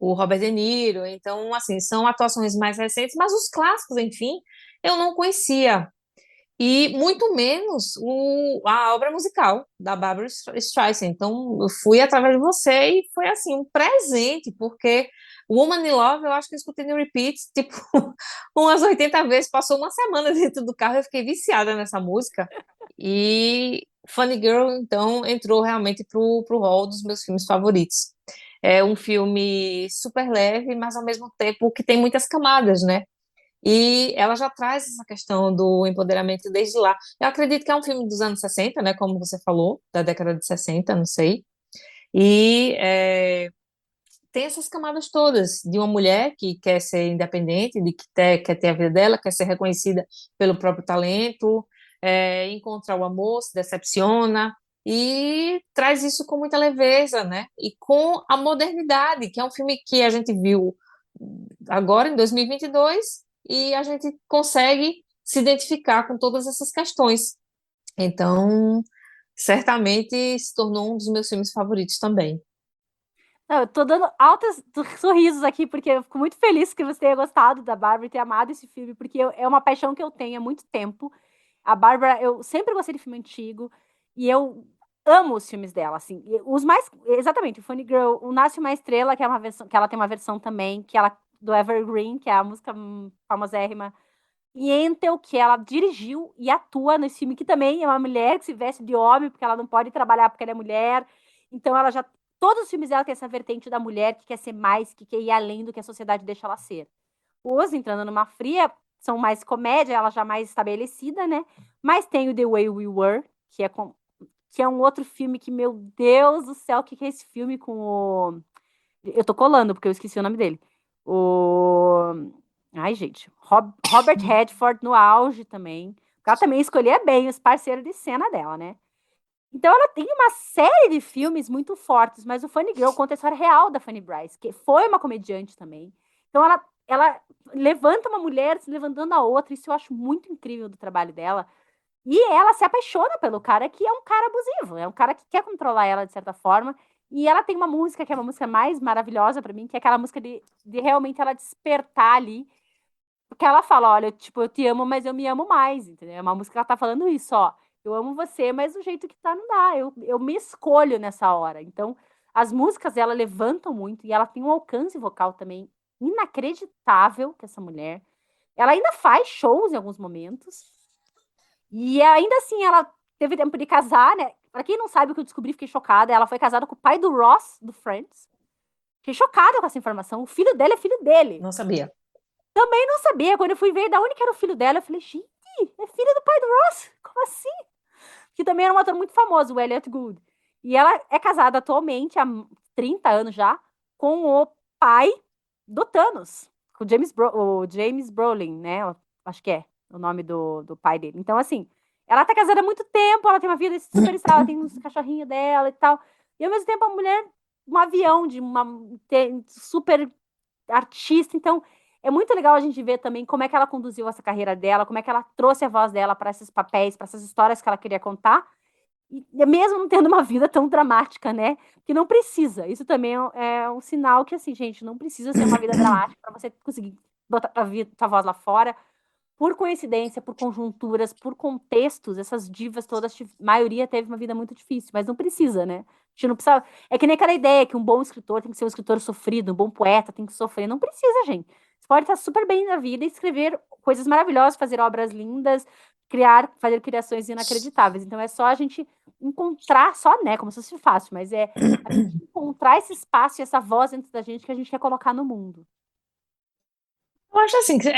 Robert De Niro. Então, assim, são atuações mais recentes, mas os clássicos, enfim, eu não conhecia. E muito menos a obra musical da Barbra Streisand. Então, eu fui através de você e foi assim, um presente, porque Woman in Love, eu acho que eu escutei no repeat, tipo, umas 80 vezes, passou uma semana dentro do carro, eu fiquei viciada nessa música. E Funny Girl, então, entrou realmente pro hall dos meus filmes favoritos. É um filme super leve, mas ao mesmo tempo que tem muitas camadas, né? E ela já traz essa questão do empoderamento desde lá. Eu acredito que é um filme dos anos 60, né? Como você falou, da década de 60, não sei. E tem essas camadas todas de uma mulher que quer ser independente, quer ter a vida dela, quer ser reconhecida pelo próprio talento, encontrar o amor, se decepciona e traz isso com muita leveza, né? E com a modernidade, que é um filme que a gente viu agora em 2022 e a gente consegue se identificar com todas essas questões. Então, certamente se tornou um dos meus filmes favoritos também.
Não, eu tô dando altos sorrisos aqui, porque eu fico muito feliz que você tenha gostado da Bárbara e ter amado esse filme, porque é uma paixão que eu tenho há muito tempo. A Bárbara, eu sempre gostei de filme antigo, e eu amo os filmes dela, assim. Os mais, exatamente, o Funny Girl, o Nasce uma Estrela, que é uma versão, que ela tem uma versão também, que ela, do Evergreen, que é a música famosérrima, e Entel, que ela dirigiu e atua nesse filme, que também é uma mulher que se veste de homem, porque ela não pode trabalhar porque ela é mulher. Então ela já. Todos os filmes dela têm essa vertente da mulher que quer ser mais, que quer ir além do que a sociedade deixa ela ser. Os Entrando numa Fria são mais comédia, ela já mais estabelecida, né? Mas tem o The Way We Were, que é um outro filme que, meu Deus do céu, o que é esse filme com o. Eu tô colando, porque eu esqueci o nome dele. O. Ai, gente. Robert Redford no auge também. Ela também escolhia bem os parceiros de cena dela, né? Então ela tem uma série de filmes muito fortes, mas o Funny Girl conta a história real da Fanny Brice, que foi uma comediante também. Então ela levanta uma mulher se levantando a outra, isso eu acho muito incrível do trabalho dela. E ela se apaixona pelo cara que é um cara abusivo, é um cara que quer controlar ela de certa forma. E ela tem uma música que é uma música mais maravilhosa para mim, que é aquela música de realmente ela despertar ali. Porque ela fala, olha, tipo, eu te amo, mas eu me amo mais, entendeu? É uma música que ela tá falando isso, ó. Eu amo você, mas do jeito que tá, não dá. Eu me escolho nessa hora. Então, as músicas, ela levantam muito e ela tem um alcance vocal também inacreditável que essa mulher. Ela ainda faz shows em alguns momentos. E ainda assim, ela teve tempo de casar, né? Pra quem não sabe o que eu descobri, fiquei chocada. Ela foi casada com o pai do Ross, do Friends. Fiquei chocada com essa informação. O filho dele é filho dele.
Não sabia.
Também não sabia. Quando eu fui ver da onde que era o filho dela, eu falei, gente, é filho do pai do Ross? Como assim? Que também era um ator muito famoso, o Elliot Gould. E ela é casada atualmente, há 30 anos já, com o pai do Thanos, com o James Brolin, né? Eu acho que é o nome do pai dele. Então, assim, ela tá casada há muito tempo, ela tem uma vida super estável, ela tem uns cachorrinhos dela e tal. E ao mesmo tempo, a mulher, um avião de uma super artista. Então, é muito legal a gente ver também como é que ela conduziu essa carreira dela, como é que ela trouxe a voz dela para esses papéis, para essas histórias que ela queria contar. E mesmo não tendo uma vida tão dramática, né? Que não precisa. Isso também é um sinal que, assim, gente, não precisa ser uma vida dramática para você conseguir botar a tua voz lá fora. por coincidência, por conjunturas, por contextos, essas divas todas, a maioria teve uma vida muito difícil, mas não precisa, né? A gente não precisa. É que nem aquela ideia que um bom escritor tem que ser um escritor sofrido, um bom poeta tem que sofrer. Não precisa, gente. Você pode estar super bem na vida e escrever coisas maravilhosas, fazer obras lindas, fazer criações inacreditáveis. Então é só a gente encontrar, só, né? Como se fosse fácil, mas é a gente encontrar esse espaço e essa voz dentro da gente que a gente quer colocar no mundo.
Eu acho assim, que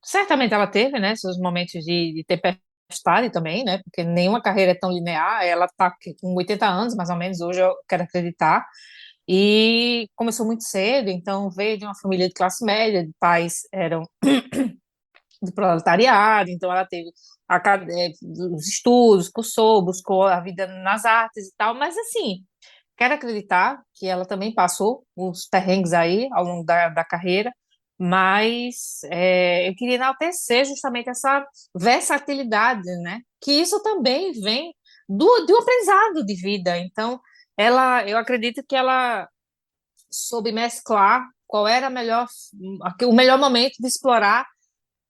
certamente ela teve, né, seus momentos de tempestade também, né, porque nenhuma carreira é tão linear, ela está com 80 anos, mais ou menos, hoje eu quero acreditar, e começou muito cedo, então veio de uma família de classe média, de pais eram do proletariado, então ela teve os estudos, cursou, buscou a vida nas artes e tal, mas assim, quero acreditar que ela também passou uns perrengues aí ao longo da carreira, mas eu queria enaltecer justamente essa versatilidade, né? Que isso também vem de um aprendizado de vida. Então, eu acredito que ela soube mesclar qual era o melhor momento de explorar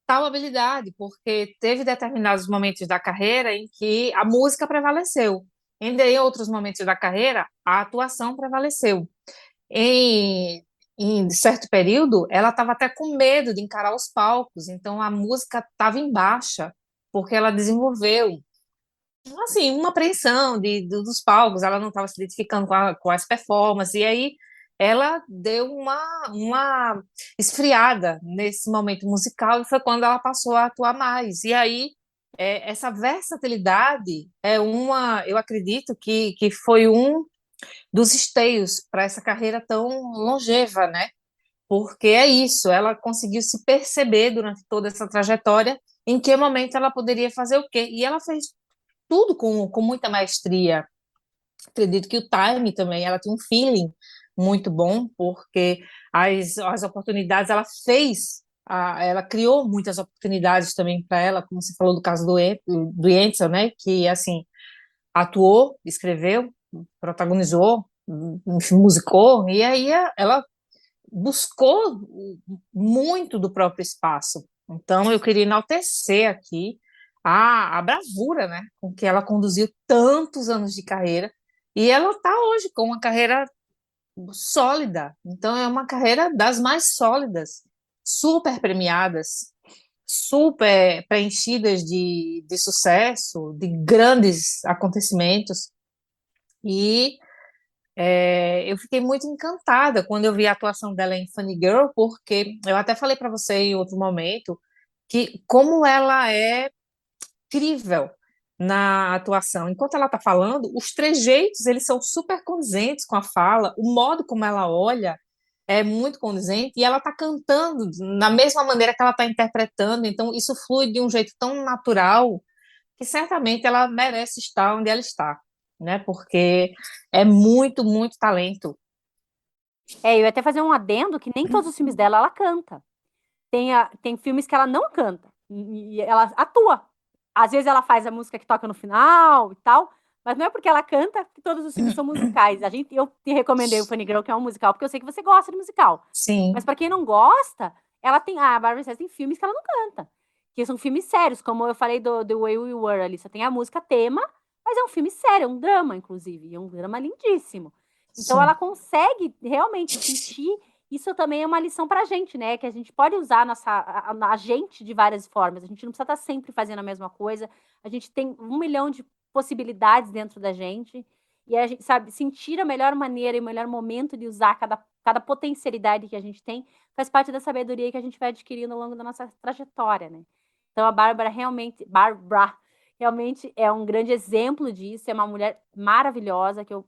tal habilidade, porque teve determinados momentos da carreira em que a música prevaleceu. Em outros momentos da carreira, a atuação prevaleceu. Em, em certo período, ela estava até com medo de encarar os palcos, então a música estava em baixa, porque ela desenvolveu assim, uma apreensão dos palcos, ela não estava se identificando com as performances, e aí ela deu uma esfriada nesse momento musical, e foi quando ela passou a atuar mais. E aí, essa versatilidade eu acredito que foi um dos esteios para essa carreira tão longeva, né? Porque é isso, ela conseguiu se perceber durante toda essa trajetória em que momento ela poderia fazer o quê. E ela fez tudo com muita maestria. Acredito que o time também, ela tem um feeling muito bom, porque as oportunidades ela fez, ela criou muitas oportunidades também para ela, como você falou do caso do Yensen, né, que assim, atuou, escreveu, protagonizou, musicou, e aí ela buscou muito do próprio espaço. Então, eu queria enaltecer aqui a bravura, né, com que ela conduziu tantos anos de carreira, e ela está hoje com uma carreira sólida. Então, é uma carreira das mais sólidas, super premiadas, super preenchidas de sucesso, de grandes acontecimentos. E eu fiquei muito encantada quando eu vi a atuação dela em Funny Girl, porque eu até falei para você em outro momento que como ela é incrível na atuação. Enquanto ela está falando, os trejeitos eles são super condizentes com a fala, o modo como ela olha é muito condizente e ela está cantando na mesma maneira que ela está interpretando. Então isso flui de um jeito tão natural que certamente ela merece estar onde ela está, né? Porque é muito, muito talento.
Eu ia até fazer um adendo que nem todos os filmes dela ela canta. Tem filmes que ela não canta e ela atua. Às vezes ela faz a música que toca no final e tal, mas não é porque ela canta que todos os filmes são musicais. Eu te recomendei o Funny Girl, que é um musical, porque eu sei que você gosta de musical. Mas
Sim,
para quem não gosta, ela tem a Barbra Streisand tem filmes que ela não canta, que são filmes sérios, como eu falei do The Way We Were ali, só tem a música tema, mas é um filme sério, é um drama inclusive, e é um drama lindíssimo. Então ela
sim,
consegue realmente sentir. Isso também é uma lição para a gente, né? Que a gente pode usar a gente de várias formas. A gente não precisa estar sempre fazendo a mesma coisa. A gente tem 1 milhão de possibilidades dentro da gente. E a gente sabe sentir a melhor maneira e o melhor momento de usar cada potencialidade que a gente tem faz parte da sabedoria que a gente vai adquirindo ao longo da nossa trajetória, né? Então a Bárbara realmente é um grande exemplo disso. É uma mulher maravilhosa que eu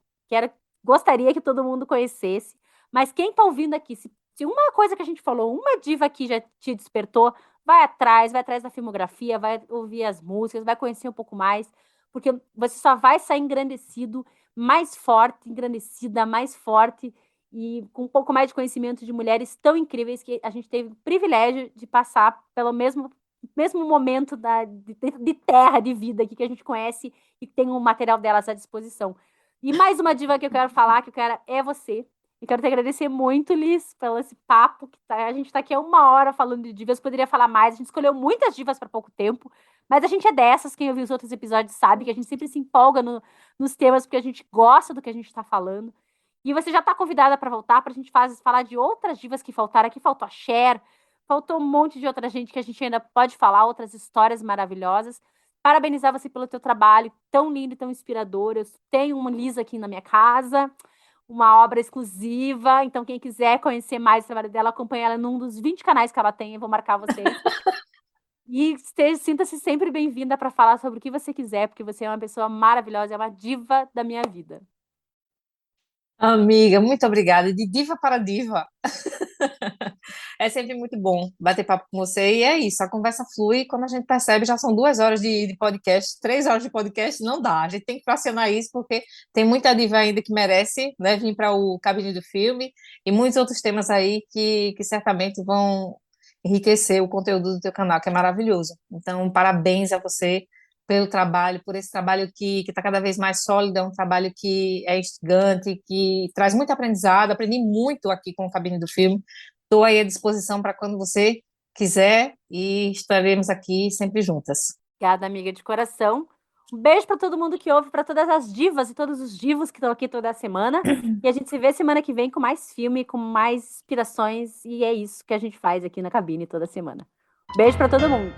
gostaria que todo mundo conhecesse. Mas quem está ouvindo aqui, se uma coisa que a gente falou, uma diva aqui já te despertou, vai atrás da filmografia, vai ouvir as músicas, vai conhecer um pouco mais, porque você só vai sair engrandecido, mais forte, engrandecida, mais forte e com um pouco mais de conhecimento de mulheres tão incríveis que a gente teve o privilégio de passar pelo mesmo momento de terra, de vida aqui que a gente conhece e tem o material delas à disposição. E mais uma diva que eu quero falar, que eu quero é você. E quero te agradecer muito, Liz, pelo esse papo. A gente está aqui há 1 hora falando de divas, poderia falar mais. A gente escolheu muitas divas para pouco tempo, mas a gente é dessas. Quem ouviu os outros episódios sabe que a gente sempre se empolga nos temas, porque a gente gosta do que a gente está falando. E você já está convidada para voltar, para a gente falar de outras divas que faltaram aqui. Faltou a Cher, faltou um monte de outra gente que a gente ainda pode falar, outras histórias maravilhosas. Parabenizar você pelo teu trabalho tão lindo e tão inspirador. Eu tenho uma Liz aqui na minha casa, uma obra exclusiva. Então, quem quiser conhecer mais o trabalho dela, acompanha ela num dos 20 canais que ela tem. Eu vou marcar vocês. E sinta-se sempre bem-vinda para falar sobre o que você quiser, porque você é uma pessoa maravilhosa, é uma diva da minha vida.
Amiga, muito obrigada. De diva para diva. É sempre muito bom bater papo com você. E é isso, a conversa flui. Quando a gente percebe, já são 2 horas de podcast, 3 horas de podcast, não dá. A gente tem que fracionar isso, porque tem muita diva ainda que merece, né, vir para o Cabine do Filme e muitos outros temas aí que certamente vão enriquecer o conteúdo do teu canal, que é maravilhoso. Então, parabéns a você pelo trabalho, por esse trabalho que está cada vez mais sólido, é um trabalho que é instigante, que traz muito aprendizado. Aprendi muito aqui com o Cabine do Filme. Estou aí à disposição para quando você quiser e estaremos aqui sempre juntas.
Obrigada, amiga, de coração. Um beijo para todo mundo que ouve, para todas as divas e todos os divos que estão aqui toda semana. E a gente se vê semana que vem com mais filme, com mais inspirações. E é isso que a gente faz aqui na cabine toda semana. Beijo para todo mundo.